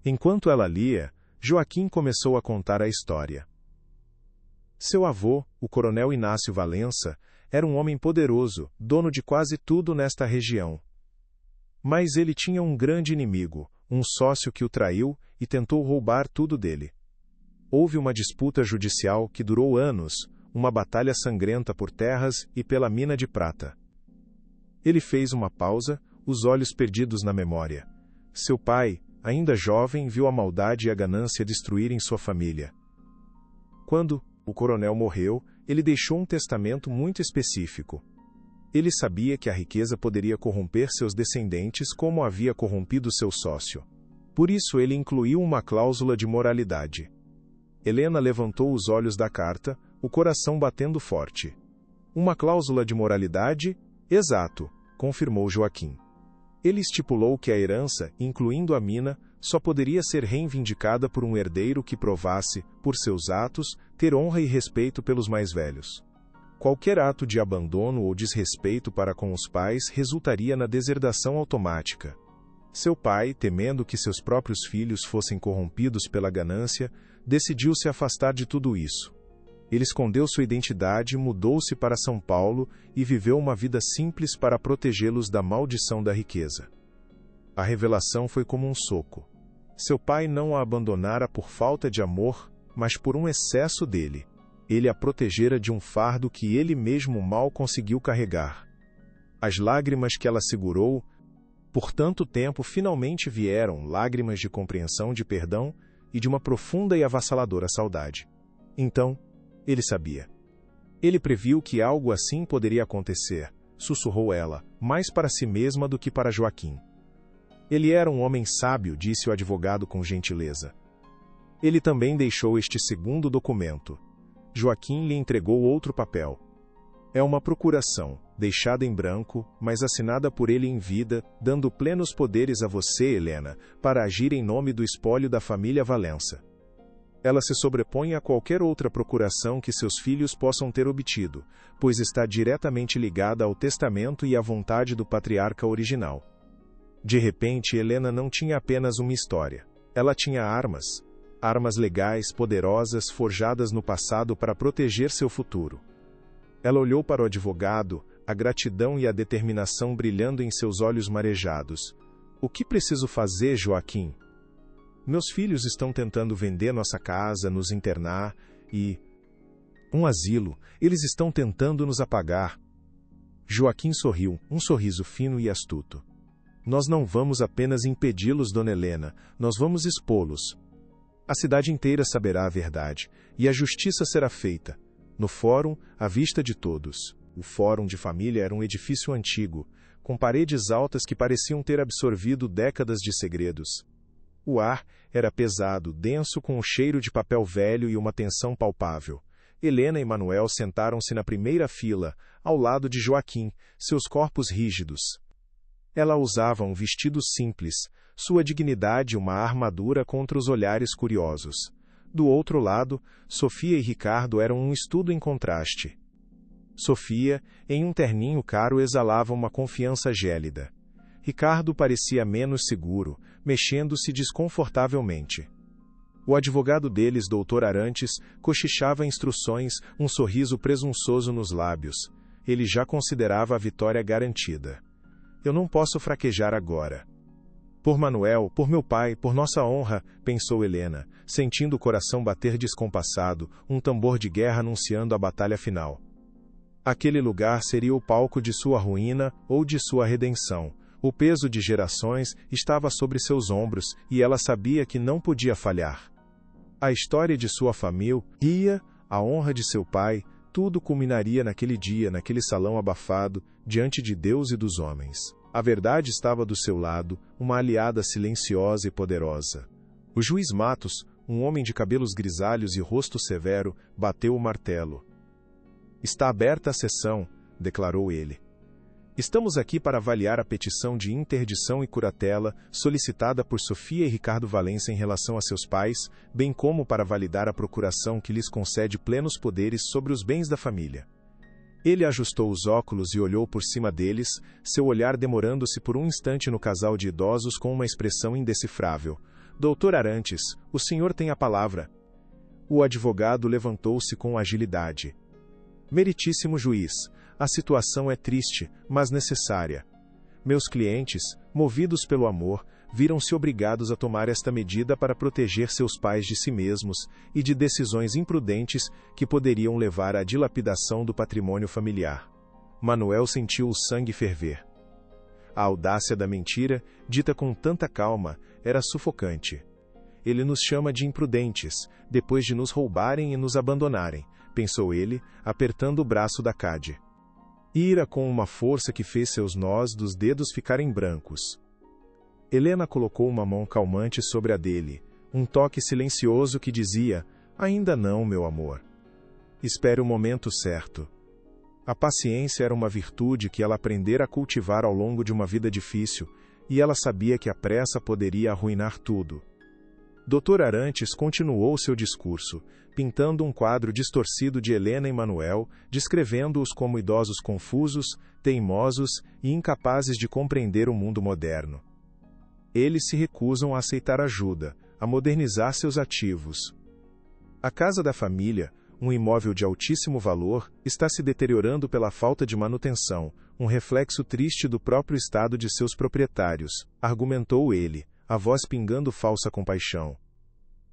Enquanto ela lia, Joaquim começou a contar a história. Seu avô, o coronel Inácio Valença, era um homem poderoso, dono de quase tudo nesta região. Mas ele tinha um grande inimigo, um sócio que o traiu e tentou roubar tudo dele. Houve uma disputa judicial que durou anos, uma batalha sangrenta por terras e pela mina de prata. Ele fez uma pausa, os olhos perdidos na memória. Seu pai, ainda jovem, viu a maldade e a ganância destruírem sua família. Quando o coronel morreu, ele deixou um testamento muito específico. Ele sabia que a riqueza poderia corromper seus descendentes como havia corrompido seu sócio. Por isso ele incluiu uma cláusula de moralidade. Helena levantou os olhos da carta, o coração batendo forte. Uma cláusula de moralidade? Exato, confirmou Joaquim. Ele estipulou que a herança, incluindo a mina, só poderia ser reivindicada por um herdeiro que provasse, por seus atos, ter honra e respeito pelos mais velhos. Qualquer ato de abandono ou desrespeito para com os pais resultaria na deserdação automática. Seu pai, temendo que seus próprios filhos fossem corrompidos pela ganância, decidiu se afastar de tudo isso. Ele escondeu sua identidade, mudou-se para São Paulo e viveu uma vida simples para protegê-los da maldição da riqueza. A revelação foi como um soco. Seu pai não a abandonara por falta de amor, mas por um excesso dele. Ele a protegera de um fardo que ele mesmo mal conseguiu carregar. As lágrimas que ela segurou por tanto tempo finalmente vieram, lágrimas de compreensão, de perdão e de uma profunda e avassaladora saudade. Então, ele sabia. Ele previu que algo assim poderia acontecer, sussurrou ela, mais para si mesma do que para Joaquim. Ele era um homem sábio, disse o advogado com gentileza. Ele também deixou este segundo documento. Joaquim lhe entregou outro papel. É uma procuração, deixada em branco, mas assinada por ele em vida, dando plenos poderes a você, Helena, para agir em nome do espólio da família Valença. Ela se sobrepõe a qualquer outra procuração que seus filhos possam ter obtido, pois está diretamente ligada ao testamento e à vontade do patriarca original. De repente, Helena não tinha apenas uma história. Ela tinha armas. Armas legais, poderosas, forjadas no passado para proteger seu futuro. Ela olhou para o advogado, a gratidão e a determinação brilhando em seus olhos marejados. O que preciso fazer, Joaquim? Meus filhos estão tentando vender nossa casa, nos internar e... um asilo. Eles estão tentando nos apagar. Joaquim sorriu, um sorriso fino e astuto. Nós não vamos apenas impedi-los, Dona Helena, nós vamos expô-los. A cidade inteira saberá a verdade, e a justiça será feita. No fórum, à vista de todos. O fórum de família era um edifício antigo, com paredes altas que pareciam ter absorvido décadas de segredos. O ar era pesado, denso, com o cheiro de papel velho e uma tensão palpável. Helena e Manuel sentaram-se na primeira fila, ao lado de Joaquim, seus corpos rígidos. Ela usava um vestido simples, sua dignidade uma armadura contra os olhares curiosos. Do outro lado, Sofia e Ricardo eram um estudo em contraste. Sofia, em um terninho caro, exalava uma confiança gélida. Ricardo parecia menos seguro, mexendo-se desconfortavelmente. O advogado deles, Dr. Arantes, cochichava instruções, um sorriso presunçoso nos lábios. Ele já considerava a vitória garantida. Eu não posso fraquejar agora. Por Manuel, por meu pai, por nossa honra, pensou Helena, sentindo o coração bater descompassado, um tambor de guerra anunciando a batalha final. Aquele lugar seria o palco de sua ruína ou de sua redenção. O peso de gerações estava sobre seus ombros e ela sabia que não podia falhar. A história de sua família, a honra de seu pai, tudo culminaria naquele dia, naquele salão abafado, diante de Deus e dos homens. A verdade estava do seu lado, uma aliada silenciosa e poderosa. O juiz Matos, um homem de cabelos grisalhos e rosto severo, bateu o martelo. Está aberta a sessão, declarou ele. Estamos aqui para avaliar a petição de interdição e curatela solicitada por Sofia e Ricardo Valença em relação a seus pais, bem como para validar a procuração que lhes concede plenos poderes sobre os bens da família. Ele ajustou os óculos e olhou por cima deles, seu olhar demorando-se por um instante no casal de idosos com uma expressão indecifrável. Doutor Arantes, o senhor tem a palavra. O advogado levantou-se com agilidade. Meritíssimo juiz, a situação é triste, mas necessária. Meus clientes, movidos pelo amor, viram-se obrigados a tomar esta medida para proteger seus pais de si mesmos e de decisões imprudentes que poderiam levar à dilapidação do patrimônio familiar. Manuel sentiu o sangue ferver. A audácia da mentira, dita com tanta calma, era sufocante. Ele nos chama de imprudentes, depois de nos roubarem e nos abandonarem, pensou ele, apertando o braço da Cade. Ira com uma força que fez seus nós dos dedos ficarem brancos. Helena colocou uma mão calmante sobre a dele, um toque silencioso que dizia, ainda não, meu amor. Espere o momento certo. A paciência era uma virtude que ela aprendera a cultivar ao longo de uma vida difícil, e ela sabia que a pressa poderia arruinar tudo. Dr. Arantes continuou seu discurso, pintando um quadro distorcido de Helena e Manuel, descrevendo-os como idosos confusos, teimosos e incapazes de compreender o mundo moderno. Eles se recusam a aceitar ajuda, a modernizar seus ativos. A casa da família, um imóvel de altíssimo valor, está se deteriorando pela falta de manutenção, um reflexo triste do próprio estado de seus proprietários, argumentou ele, a voz pingando falsa compaixão.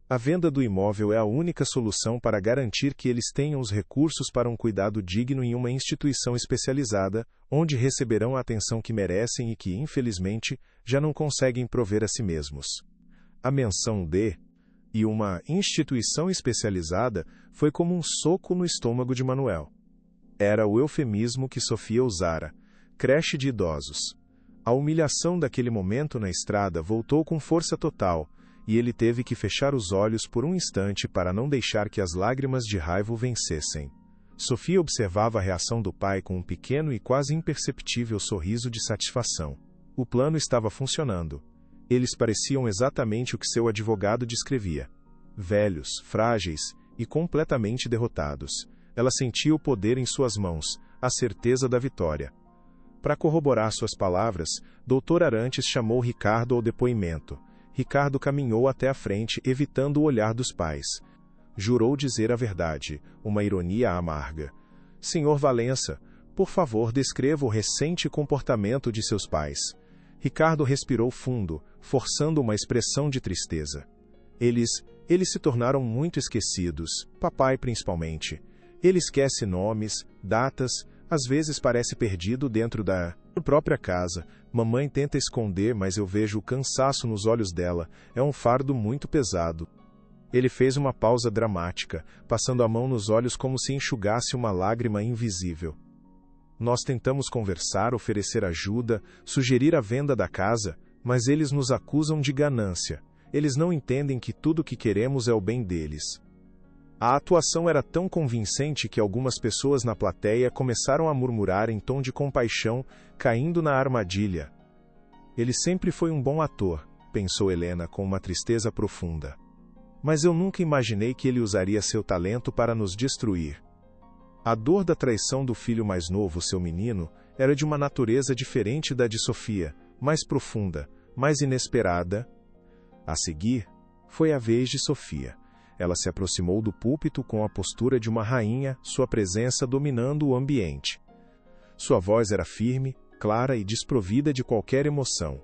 A venda do imóvel é a única solução para garantir que eles tenham os recursos para um cuidado digno em uma instituição especializada, onde receberão a atenção que merecem e que, infelizmente, já não conseguem prover a si mesmos. A menção de e uma instituição especializada foi como um soco no estômago de Manuel. Era o eufemismo que Sofia usara, creche de idosos. A humilhação daquele momento na estrada voltou com força total, e ele teve que fechar os olhos por um instante para não deixar que as lágrimas de raiva o vencessem. Sofia observava a reação do pai com um pequeno e quase imperceptível sorriso de satisfação. O plano estava funcionando. Eles pareciam exatamente o que seu advogado descrevia. Velhos, frágeis e completamente derrotados. Ela sentia o poder em suas mãos, a certeza da vitória. Para corroborar suas palavras, Dr. Arantes chamou Ricardo ao depoimento. Ricardo caminhou até a frente, evitando o olhar dos pais. Jurou dizer a verdade, uma ironia amarga. Senhor Valença, por favor, descreva o recente comportamento de seus pais. Ricardo respirou fundo, forçando uma expressão de tristeza. Eles se tornaram muito esquecidos, papai principalmente. Ele esquece nomes, datas, às vezes parece perdido dentro da própria casa. Mamãe tenta esconder, mas eu vejo o cansaço nos olhos dela. É um fardo muito pesado. Ele fez uma pausa dramática, passando a mão nos olhos como se enxugasse uma lágrima invisível. Nós tentamos conversar, oferecer ajuda, sugerir a venda da casa, mas eles nos acusam de ganância. Eles não entendem que tudo o que queremos é o bem deles. A atuação era tão convincente que algumas pessoas na plateia começaram a murmurar em tom de compaixão, caindo na armadilha. Ele sempre foi um bom ator, pensou Helena com uma tristeza profunda. Mas eu nunca imaginei que ele usaria seu talento para nos destruir. A dor da traição do filho mais novo, seu menino, era de uma natureza diferente da de Sofia, mais profunda, mais inesperada. A seguir, foi a vez de Sofia. Ela se aproximou do púlpito com a postura de uma rainha, sua presença dominando o ambiente. Sua voz era firme, clara e desprovida de qualquer emoção.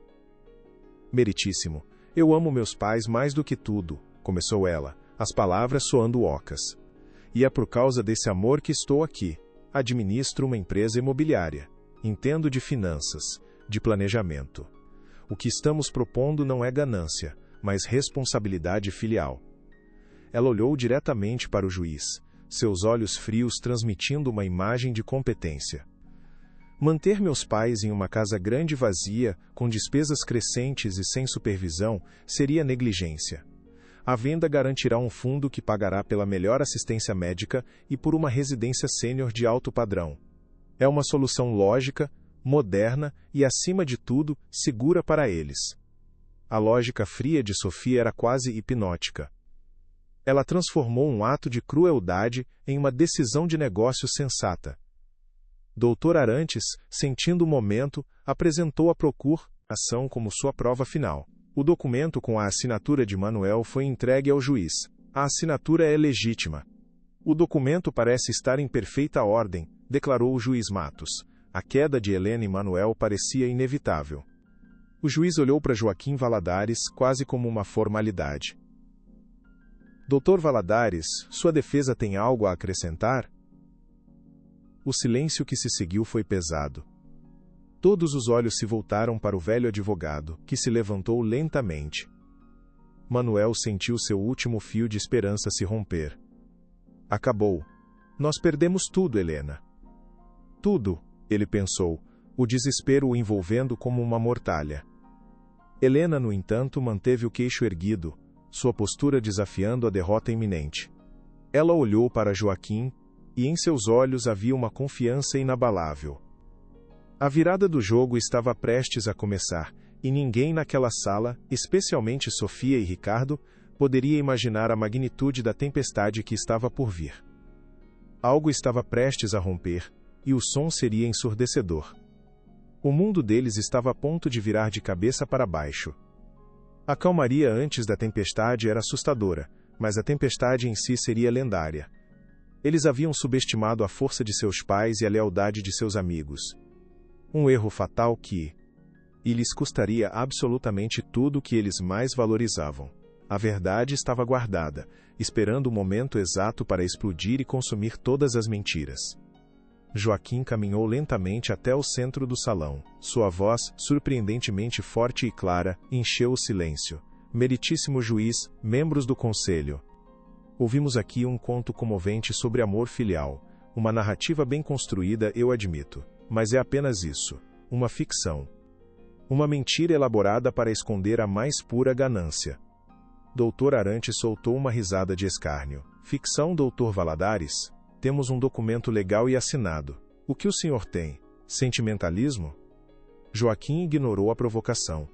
Meritíssimo, eu amo meus pais mais do que tudo, começou ela, as palavras soando ocas. E é por causa desse amor que estou aqui. Administro uma empresa imobiliária. Entendo de finanças, de planejamento. O que estamos propondo não é ganância, mas responsabilidade filial. Ela olhou diretamente para o juiz, seus olhos frios transmitindo uma imagem de competência. Manter meus pais em uma casa grande e vazia, com despesas crescentes e sem supervisão, seria negligência. A venda garantirá um fundo que pagará pela melhor assistência médica e por uma residência sênior de alto padrão. É uma solução lógica, moderna e, acima de tudo, segura para eles. A lógica fria de Sofia era quase hipnótica. Ela transformou um ato de crueldade em uma decisão de negócio sensata. Dr. Arantes, sentindo o momento, apresentou a procuração como sua prova final. O documento com a assinatura de Manuel foi entregue ao juiz. A assinatura é legítima. O documento parece estar em perfeita ordem, declarou o juiz Matos. A queda de Helena e Manuel parecia inevitável. O juiz olhou para Joaquim Valadares quase como uma formalidade. Dr. Valadares, sua defesa tem algo a acrescentar? O silêncio que se seguiu foi pesado. Todos os olhos se voltaram para o velho advogado, que se levantou lentamente. Manuel sentiu seu último fio de esperança se romper. Acabou. Nós perdemos tudo, Helena. Tudo, ele pensou, o desespero o envolvendo como uma mortalha. Helena, no entanto, manteve o queixo erguido, sua postura desafiando a derrota iminente. Ela olhou para Joaquim, e em seus olhos havia uma confiança inabalável. A virada do jogo estava prestes a começar, e ninguém naquela sala, especialmente Sofia e Ricardo, poderia imaginar a magnitude da tempestade que estava por vir. Algo estava prestes a romper, e o som seria ensurdecedor. O mundo deles estava a ponto de virar de cabeça para baixo. A calmaria antes da tempestade era assustadora, mas a tempestade em si seria lendária. Eles haviam subestimado a força de seus pais e a lealdade de seus amigos. Um erro fatal que lhes custaria absolutamente tudo o que eles mais valorizavam. A verdade estava guardada, esperando o momento exato para explodir e consumir todas as mentiras. Joaquim caminhou lentamente até o centro do salão. Sua voz, surpreendentemente forte e clara, encheu o silêncio. Meritíssimo juiz, membros do conselho. Ouvimos aqui um conto comovente sobre amor filial. Uma narrativa bem construída, eu admito. Mas é apenas isso. Uma ficção. Uma mentira elaborada para esconder a mais pura ganância. Dr. Arantes soltou uma risada de escárnio. Ficção, Dr. Valadares? Temos um documento legal e assinado. O que o senhor tem? Sentimentalismo? Joaquim ignorou a provocação.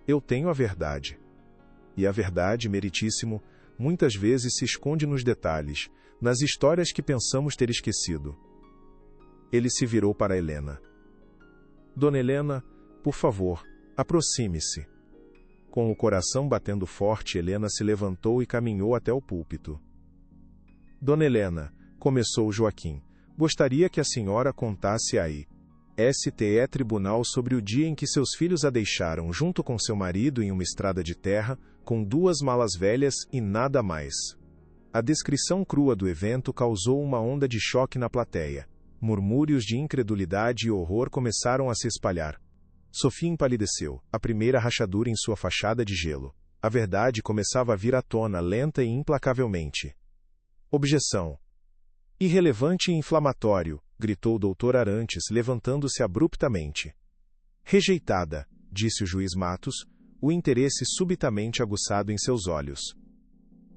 Eu tenho a verdade. E a verdade, meritíssimo, muitas vezes se esconde nos detalhes, nas histórias que pensamos ter esquecido. Ele se virou para Helena. Dona Helena, por favor, aproxime-se. Com o coração batendo forte, Helena se levantou e caminhou até o púlpito. Dona Helena, começou Joaquim, gostaria que a senhora contasse aí. STE Tribunal sobre o dia em que seus filhos a deixaram junto com seu marido em uma estrada de terra, com 2 malas velhas e nada mais. A descrição crua do evento causou uma onda de choque na plateia. Murmúrios de incredulidade e horror começaram a se espalhar. Sofia empalideceu, a primeira rachadura em sua fachada de gelo. A verdade começava a vir à tona lenta e implacavelmente. Objeção. Irrelevante e inflamatório, gritou o Dr. Arantes, levantando-se abruptamente. Rejeitada, disse o juiz Matos, o interesse subitamente aguçado em seus olhos.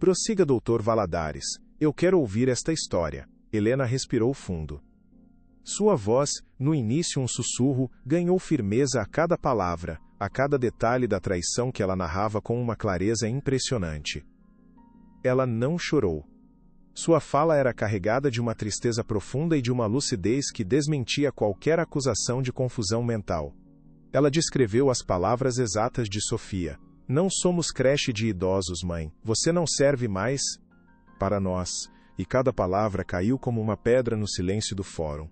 Prossiga, Dr. Valadares, eu quero ouvir esta história. Helena respirou fundo. Sua voz, no início um sussurro, ganhou firmeza a cada palavra, a cada detalhe da traição que ela narrava com uma clareza impressionante. Ela não chorou. Sua fala era carregada de uma tristeza profunda e de uma lucidez que desmentia qualquer acusação de confusão mental. Ela descreveu as palavras exatas de Sofia. Não somos creche de idosos, mãe. Você não serve mais para nós. E cada palavra caiu como uma pedra no silêncio do fórum.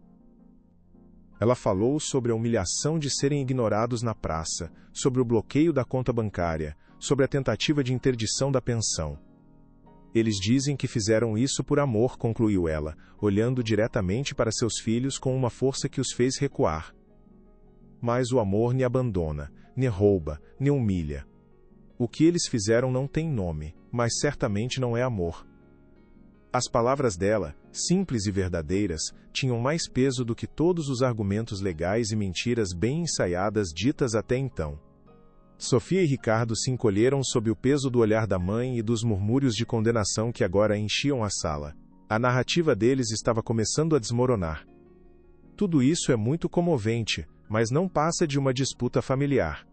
Ela falou sobre a humilhação de serem ignorados na praça, sobre o bloqueio da conta bancária, sobre a tentativa de interdição da pensão. Eles dizem que fizeram isso por amor, concluiu ela, olhando diretamente para seus filhos com uma força que os fez recuar. Mas o amor ne abandona, ne rouba, ne humilha. O que eles fizeram não tem nome, mas certamente não é amor. As palavras dela, simples e verdadeiras, tinham mais peso do que todos os argumentos legais e mentiras bem ensaiadas ditas até então. Sofia e Ricardo se encolheram sob o peso do olhar da mãe e dos murmúrios de condenação que agora enchiam a sala. A narrativa deles estava começando a desmoronar. Tudo isso é muito comovente, mas não passa de uma disputa familiar.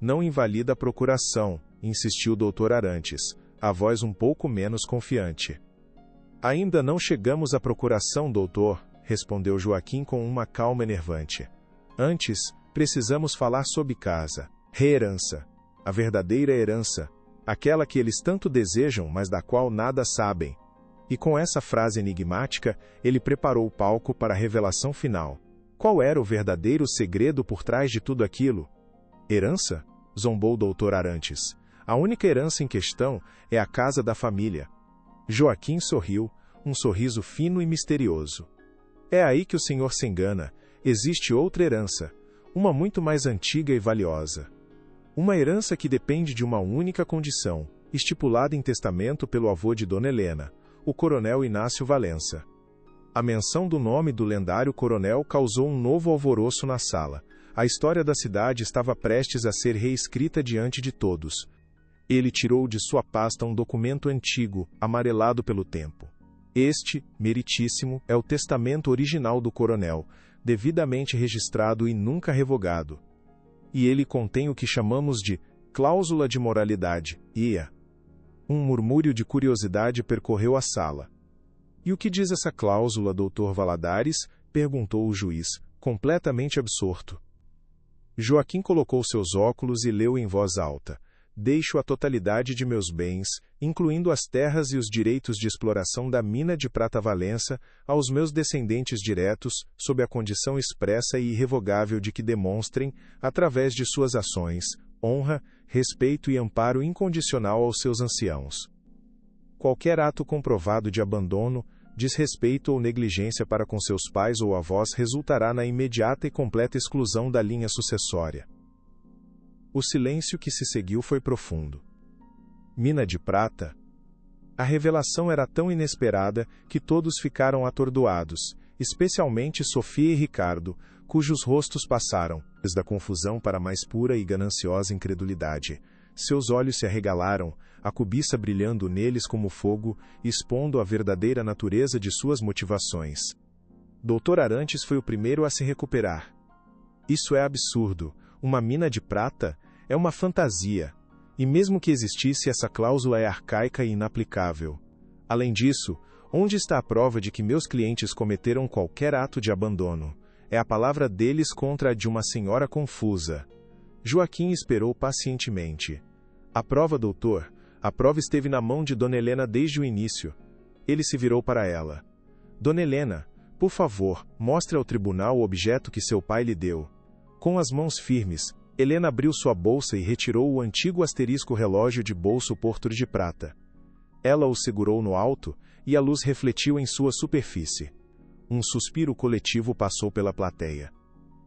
Não invalida a procuração, insistiu o Dr. Arantes, a voz um pouco menos confiante. Ainda não chegamos à procuração, doutor, respondeu Joaquim com uma calma enervante. Antes, precisamos falar sobre casa. Reherança. A verdadeira herança. Aquela que eles tanto desejam, mas da qual nada sabem. E com essa frase enigmática, ele preparou o palco para a revelação final. Qual era o verdadeiro segredo por trás de tudo aquilo? Herança? Zombou o Dr. Arantes. A única herança em questão é a casa da família. Joaquim sorriu, um sorriso fino e misterioso. É aí que o senhor se engana. Existe outra herança, uma muito mais antiga e valiosa. Uma herança que depende de uma única condição, estipulada em testamento pelo avô de Dona Helena, o coronel Inácio Valença. A menção do nome do lendário coronel causou um novo alvoroço na sala. A história da cidade estava prestes a ser reescrita diante de todos. Ele tirou de sua pasta um documento antigo, amarelado pelo tempo. Este, meritíssimo, é o testamento original do coronel, devidamente registrado e nunca revogado. E ele contém o que chamamos de cláusula de moralidade, IA. Um murmúrio de curiosidade percorreu a sala. E o que diz essa cláusula, Dr. Valadares? Perguntou o juiz, completamente absorto. Joaquim colocou seus óculos e leu em voz alta. deixo a totalidade de meus bens, incluindo as terras e os direitos de exploração da mina de prata Valença, aos meus descendentes diretos, sob a condição expressa e irrevogável de que demonstrem, através de suas ações, honra, respeito e amparo incondicional aos seus anciãos. Qualquer ato comprovado de abandono, desrespeito ou negligência para com seus pais ou avós resultará na imediata e completa exclusão da linha sucessória. O silêncio que se seguiu foi profundo. Mina de prata? A revelação era tão inesperada que todos ficaram atordoados, especialmente Sofia e Ricardo, cujos rostos passaram, da confusão para a mais pura e gananciosa incredulidade. Seus olhos se arregalaram, a cobiça brilhando neles como fogo, expondo a verdadeira natureza de suas motivações. Dr. Arantes foi o primeiro a se recuperar. Isso é absurdo. Uma mina de prata? É uma fantasia. E mesmo que existisse, essa cláusula é arcaica e inaplicável. Além disso, onde está a prova de que meus clientes cometeram qualquer ato de abandono? É a palavra deles contra a de uma senhora confusa. Joaquim esperou pacientemente. A prova, doutor? A prova esteve na mão de Dona Helena desde o início. Ele se virou para ela. Dona Helena, por favor, mostre ao tribunal o objeto que seu pai lhe deu. Com as mãos firmes, Helena abriu sua bolsa e retirou o antigo asterisco relógio de bolso Porto de prata. Ela o segurou no alto, e a luz refletiu em sua superfície. Um suspiro coletivo passou pela plateia.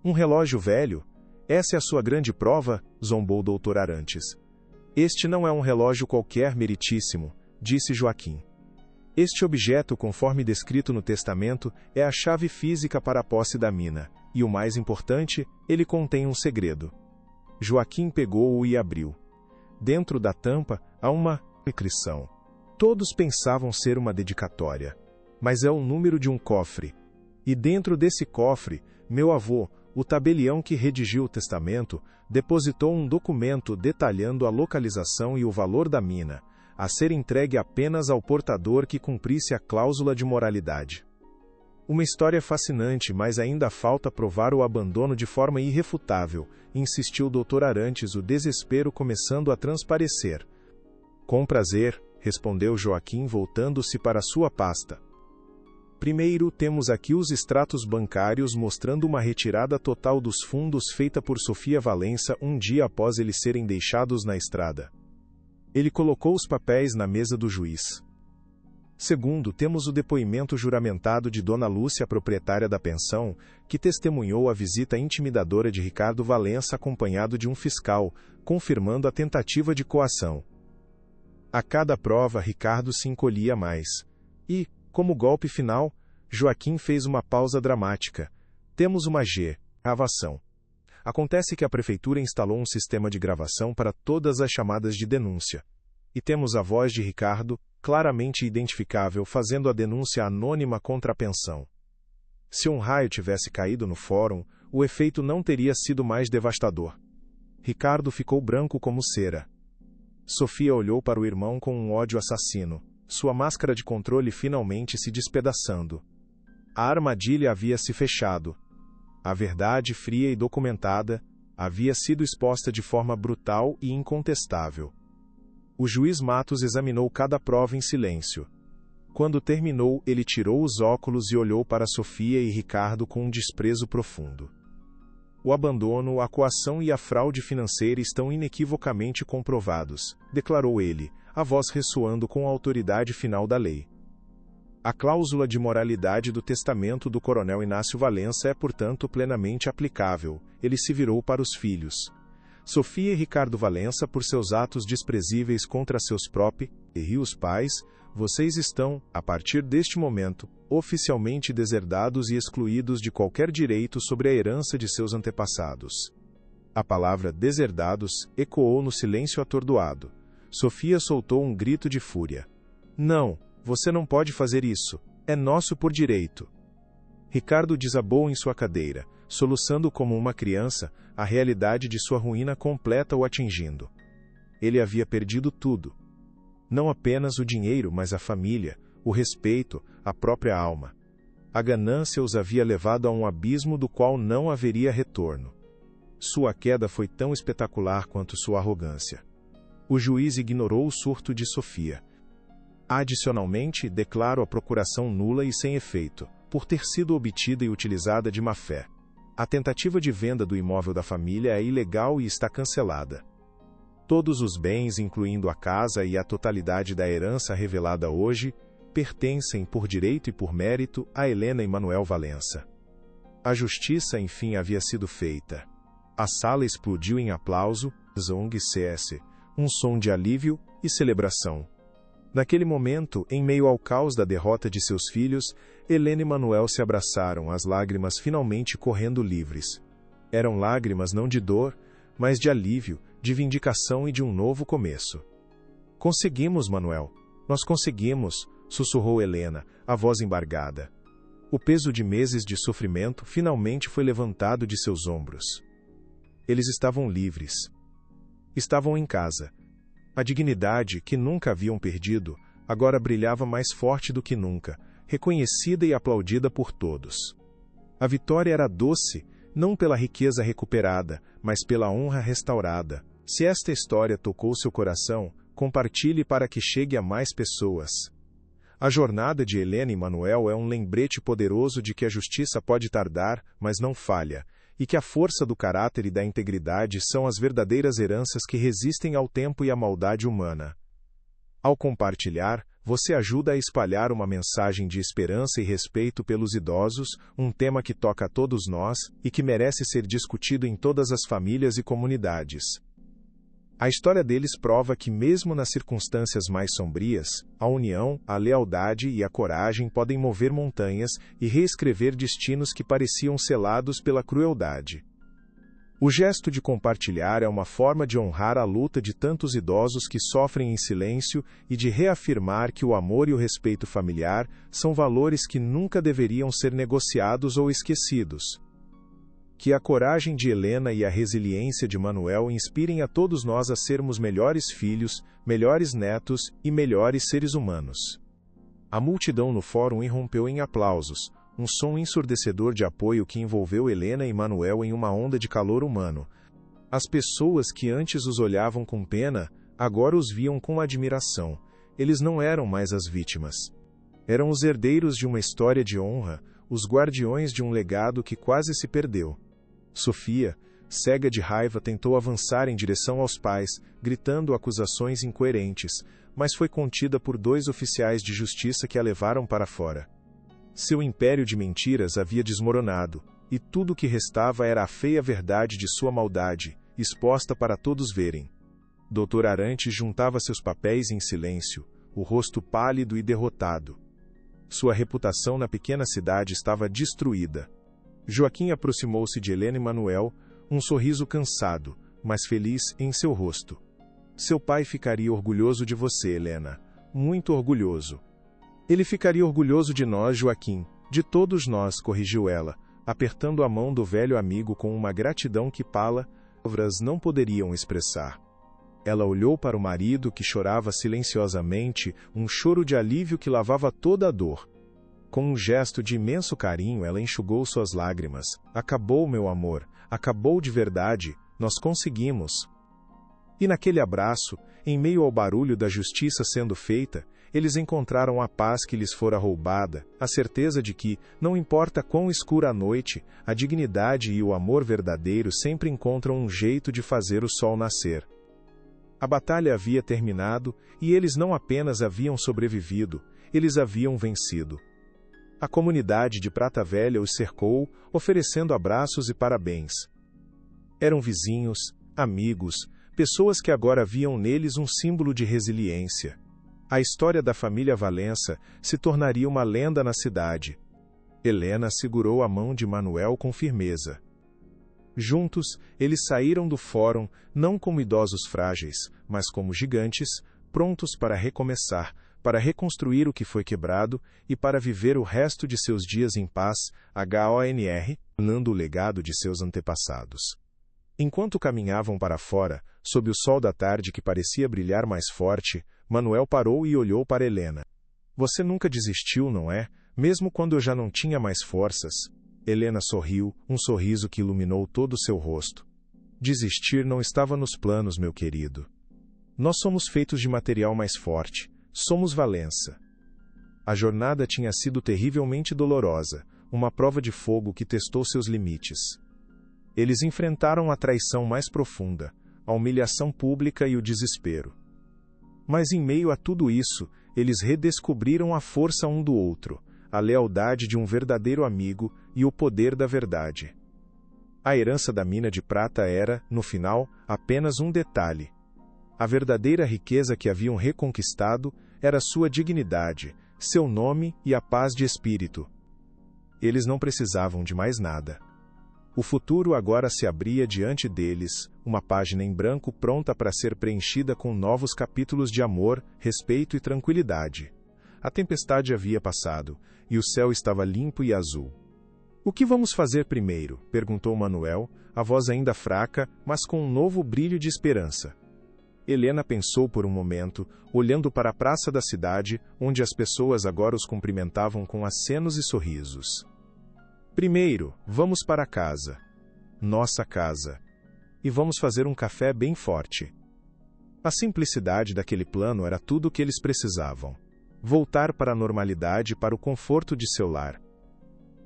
Um relógio velho? Essa é a sua grande prova? Zombou Dr. Arantes. Este não é um relógio qualquer, meritíssimo, disse Joaquim. Este objeto, conforme descrito no testamento, é a chave física para a posse da mina, e o mais importante, ele contém um segredo. Joaquim pegou-o e abriu. Dentro da tampa, há uma inscrição. Todos pensavam ser uma dedicatória, mas é o número de um cofre. E dentro desse cofre, meu avô, o tabelião que redigiu o testamento, depositou um documento detalhando a localização e o valor da mina, a ser entregue apenas ao portador que cumprisse a cláusula de moralidade. Uma história fascinante, mas ainda falta provar o abandono de forma irrefutável, insistiu Dr. Arantes, o desespero começando a transparecer. Com prazer, respondeu Joaquim voltando-se para sua pasta. Primeiro, temos aqui os extratos bancários mostrando uma retirada total dos fundos feita por Sofia Valença um dia após eles serem deixados na estrada. Ele colocou os papéis na mesa do juiz. Segundo, temos o depoimento juramentado de Dona Lúcia, proprietária da pensão, que testemunhou a visita intimidadora de Ricardo Valença acompanhado de um fiscal, confirmando a tentativa de coação. A cada prova, Ricardo se encolhia mais. E, como golpe final, Joaquim fez uma pausa dramática. Temos uma gravação. Acontece que a prefeitura instalou um sistema de gravação para todas as chamadas de denúncia. E temos a voz de Ricardo, claramente identificável, fazendo a denúncia anônima contra a pensão. Se um raio tivesse caído no fórum, o efeito não teria sido mais devastador. Ricardo ficou branco como cera. Sofia olhou para o irmão com um ódio assassino, sua máscara de controle finalmente se despedaçando. A armadilha havia se fechado. A verdade fria e documentada havia sido exposta de forma brutal e incontestável. O juiz Matos examinou cada prova em silêncio. Quando terminou, ele tirou os óculos e olhou para Sofia e Ricardo com um desprezo profundo. O abandono, a coação e a fraude financeira estão inequivocamente comprovados, declarou ele, a voz ressoando com a autoridade final da lei. A cláusula de moralidade do testamento do coronel Inácio Valença é, portanto, plenamente aplicável. Ele se virou para os filhos. Sofia e Ricardo Valença, por seus atos desprezíveis contra seus próprios e os pais, vocês estão, a partir deste momento, oficialmente deserdados e excluídos de qualquer direito sobre a herança de seus antepassados. A palavra deserdados ecoou no silêncio atordoado. Sofia soltou um grito de fúria. Não, você não pode fazer isso. É nosso por direito. Ricardo desabou em sua cadeira, soluçando como uma criança, a realidade de sua ruína completa o atingindo. Ele havia perdido tudo. Não apenas o dinheiro, mas a família, o respeito, a própria alma. A ganância os havia levado a um abismo do qual não haveria retorno. Sua queda foi tão espetacular quanto sua arrogância. O juiz ignorou o surto de Sofia. Adicionalmente, declaro a procuração nula e sem efeito, por ter sido obtida e utilizada de má-fé. A tentativa de venda do imóvel da família é ilegal e está cancelada. Todos os bens, incluindo a casa e a totalidade da herança revelada hoje, pertencem por direito e por mérito a Helena Emanuel Valença. A justiça, enfim, havia sido feita. A sala explodiu em aplauso, zong cs, um som de alívio e celebração. Naquele momento, em meio ao caos da derrota de seus filhos, Helena e Manuel se abraçaram, as lágrimas finalmente correndo livres. Eram lágrimas não de dor, mas de alívio, de vindicação e de um novo começo. Conseguimos, Manuel. Nós conseguimos, sussurrou Helena, a voz embargada. O peso de meses de sofrimento finalmente foi levantado de seus ombros. Eles estavam livres. Estavam em casa. A dignidade, que nunca haviam perdido, agora brilhava mais forte do que nunca, reconhecida e aplaudida por todos. A vitória era doce, não pela riqueza recuperada, mas pela honra restaurada. Se esta história tocou seu coração, compartilhe para que chegue a mais pessoas. A jornada de Helena e Manuel é um lembrete poderoso de que a justiça pode tardar, mas não falha, e que a força do caráter e da integridade são as verdadeiras heranças que resistem ao tempo e à maldade humana. Ao compartilhar, você ajuda a espalhar uma mensagem de esperança e respeito pelos idosos, um tema que toca a todos nós e que merece ser discutido em todas as famílias e comunidades. A história deles prova que, mesmo nas circunstâncias mais sombrias, a união, a lealdade e a coragem podem mover montanhas e reescrever destinos que pareciam selados pela crueldade. O gesto de compartilhar é uma forma de honrar a luta de tantos idosos que sofrem em silêncio e de reafirmar que o amor e o respeito familiar são valores que nunca deveriam ser negociados ou esquecidos. Que a coragem de Helena e a resiliência de Manuel inspirem a todos nós a sermos melhores filhos, melhores netos e melhores seres humanos. A multidão no fórum irrompeu em aplausos, um som ensurdecedor de apoio que envolveu Helena e Manuel em uma onda de calor humano. As pessoas que antes os olhavam com pena, agora os viam com admiração. Eles não eram mais as vítimas. Eram os herdeiros de uma história de honra, os guardiões de um legado que quase se perdeu. Sofia, cega de raiva, tentou avançar em direção aos pais, gritando acusações incoerentes, mas foi contida por 2 oficiais de justiça que a levaram para fora. Seu império de mentiras havia desmoronado, e tudo o que restava era a feia verdade de sua maldade, exposta para todos verem. Dr. Arantes juntava seus papéis em silêncio, o rosto pálido e derrotado. Sua reputação na pequena cidade estava destruída. Joaquim aproximou-se de Helena e Manuel, um sorriso cansado, mas feliz em seu rosto. Seu pai ficaria orgulhoso de você, Helena. Muito orgulhoso. Ele ficaria orgulhoso de nós, Joaquim, de todos nós, corrigiu ela, apertando a mão do velho amigo com uma gratidão que palavras não poderiam expressar. Ela olhou para o marido que chorava silenciosamente, um choro de alívio que lavava toda a dor. Com um gesto de imenso carinho, ela enxugou suas lágrimas. Acabou, meu amor, acabou de verdade, nós conseguimos. E naquele abraço, em meio ao barulho da justiça sendo feita, eles encontraram a paz que lhes fora roubada, a certeza de que, não importa quão escura a noite, a dignidade e o amor verdadeiro sempre encontram um jeito de fazer o sol nascer. A batalha havia terminado, e eles não apenas haviam sobrevivido, eles haviam vencido. A comunidade de Prata Velha os cercou, oferecendo abraços e parabéns. Eram vizinhos, amigos, pessoas que agora viam neles um símbolo de resiliência. A história da família Valença se tornaria uma lenda na cidade. Helena segurou a mão de Manuel com firmeza. Juntos, eles saíram do fórum, não como idosos frágeis, mas como gigantes, prontos para recomeçar, para reconstruir o que foi quebrado e para viver o resto de seus dias em paz, honrando o legado de seus antepassados. Enquanto caminhavam para fora, sob o sol da tarde que parecia brilhar mais forte, Manuel parou e olhou para Helena. Você nunca desistiu, não é? Mesmo quando eu já não tinha mais forças. Helena sorriu, um sorriso que iluminou todo o seu rosto. Desistir não estava nos planos, meu querido. Nós somos feitos de material mais forte, somos Valença. A jornada tinha sido terrivelmente dolorosa, uma prova de fogo que testou seus limites. Eles enfrentaram a traição mais profunda, a humilhação pública e o desespero. Mas em meio a tudo isso, eles redescobriram a força um do outro, a lealdade de um verdadeiro amigo e o poder da verdade. A herança da mina de prata era, no final, apenas um detalhe. A verdadeira riqueza que haviam reconquistado era sua dignidade, seu nome e a paz de espírito. Eles não precisavam de mais nada. O futuro agora se abria diante deles, uma página em branco pronta para ser preenchida com novos capítulos de amor, respeito e tranquilidade. A tempestade havia passado, e o céu estava limpo e azul. "O que vamos fazer primeiro?" perguntou Manuel, a voz ainda fraca, mas com um novo brilho de esperança. Helena pensou por um momento, olhando para a praça da cidade, onde as pessoas agora os cumprimentavam com acenos e sorrisos. "Primeiro, vamos para casa. Nossa casa. E vamos fazer um café bem forte." A simplicidade daquele plano era tudo o que eles precisavam. Voltar para a normalidade, para o conforto de seu lar.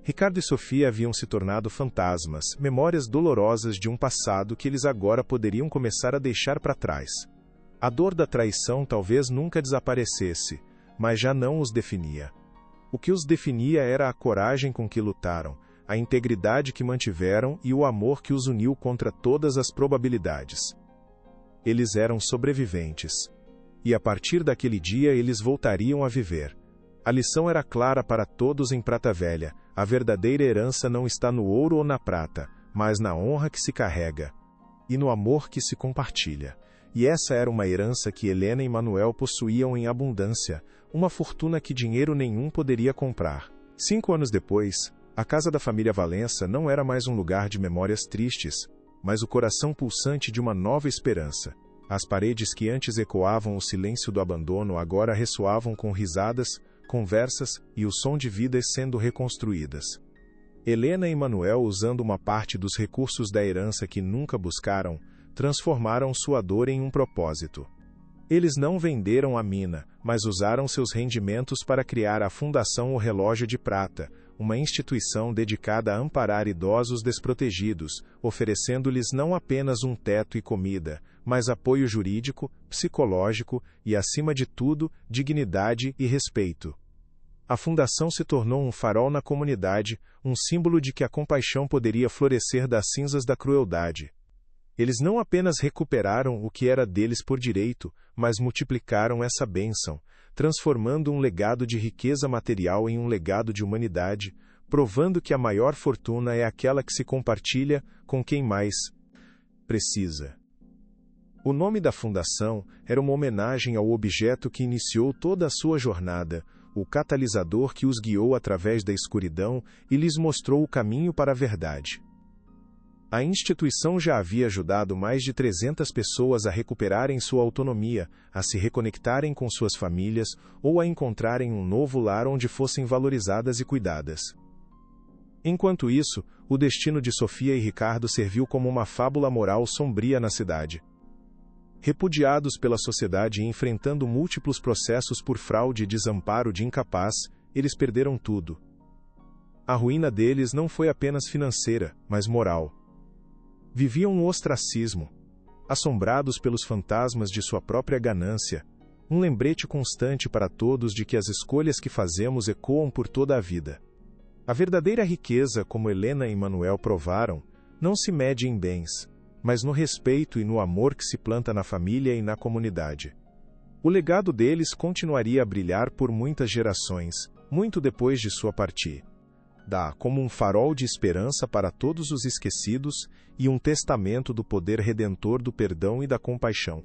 Ricardo e Sofia haviam se tornado fantasmas, memórias dolorosas de um passado que eles agora poderiam começar a deixar para trás. A dor da traição talvez nunca desaparecesse, mas já não os definia. O que os definia era a coragem com que lutaram, a integridade que mantiveram e o amor que os uniu contra todas as probabilidades. Eles eram sobreviventes. E a partir daquele dia eles voltariam a viver. A lição era clara para todos em Prata Velha: a verdadeira herança não está no ouro ou na prata, mas na honra que se carrega e no amor que se compartilha. E essa era uma herança que Helena e Manuel possuíam em abundância, uma fortuna que dinheiro nenhum poderia comprar. 5 anos depois, a casa da família Valença não era mais um lugar de memórias tristes, mas o coração pulsante de uma nova esperança. As paredes que antes ecoavam o silêncio do abandono agora ressoavam com risadas, conversas e o som de vidas sendo reconstruídas. Helena e Manuel, usando uma parte dos recursos da herança que nunca buscaram, transformaram sua dor em um propósito. Eles não venderam a mina, mas usaram seus rendimentos para criar a Fundação O Relógio de Prata, uma instituição dedicada a amparar idosos desprotegidos, oferecendo-lhes não apenas um teto e comida, mas apoio jurídico, psicológico e, acima de tudo, dignidade e respeito. A fundação se tornou um farol na comunidade, um símbolo de que a compaixão poderia florescer das cinzas da crueldade. Eles não apenas recuperaram o que era deles por direito, mas multiplicaram essa bênção, transformando um legado de riqueza material em um legado de humanidade, provando que a maior fortuna é aquela que se compartilha com quem mais precisa. O nome da fundação era uma homenagem ao objeto que iniciou toda a sua jornada, o catalisador que os guiou através da escuridão e lhes mostrou o caminho para a verdade. A instituição já havia ajudado mais de 300 pessoas a recuperarem sua autonomia, a se reconectarem com suas famílias ou a encontrarem um novo lar onde fossem valorizadas e cuidadas. Enquanto isso, o destino de Sofia e Ricardo serviu como uma fábula moral sombria na cidade. Repudiados pela sociedade e enfrentando múltiplos processos por fraude e desamparo de incapaz, eles perderam tudo. A ruína deles não foi apenas financeira, mas moral. Viviam um ostracismo, assombrados pelos fantasmas de sua própria ganância, um lembrete constante para todos de que as escolhas que fazemos ecoam por toda a vida. A verdadeira riqueza, como Helena e Manuel provaram, não se mede em bens, mas no respeito e no amor que se planta na família e na comunidade. O legado deles continuaria a brilhar por muitas gerações, muito depois de sua partida. Dá como um farol de esperança para todos os esquecidos e um testamento do poder redentor do perdão e da compaixão.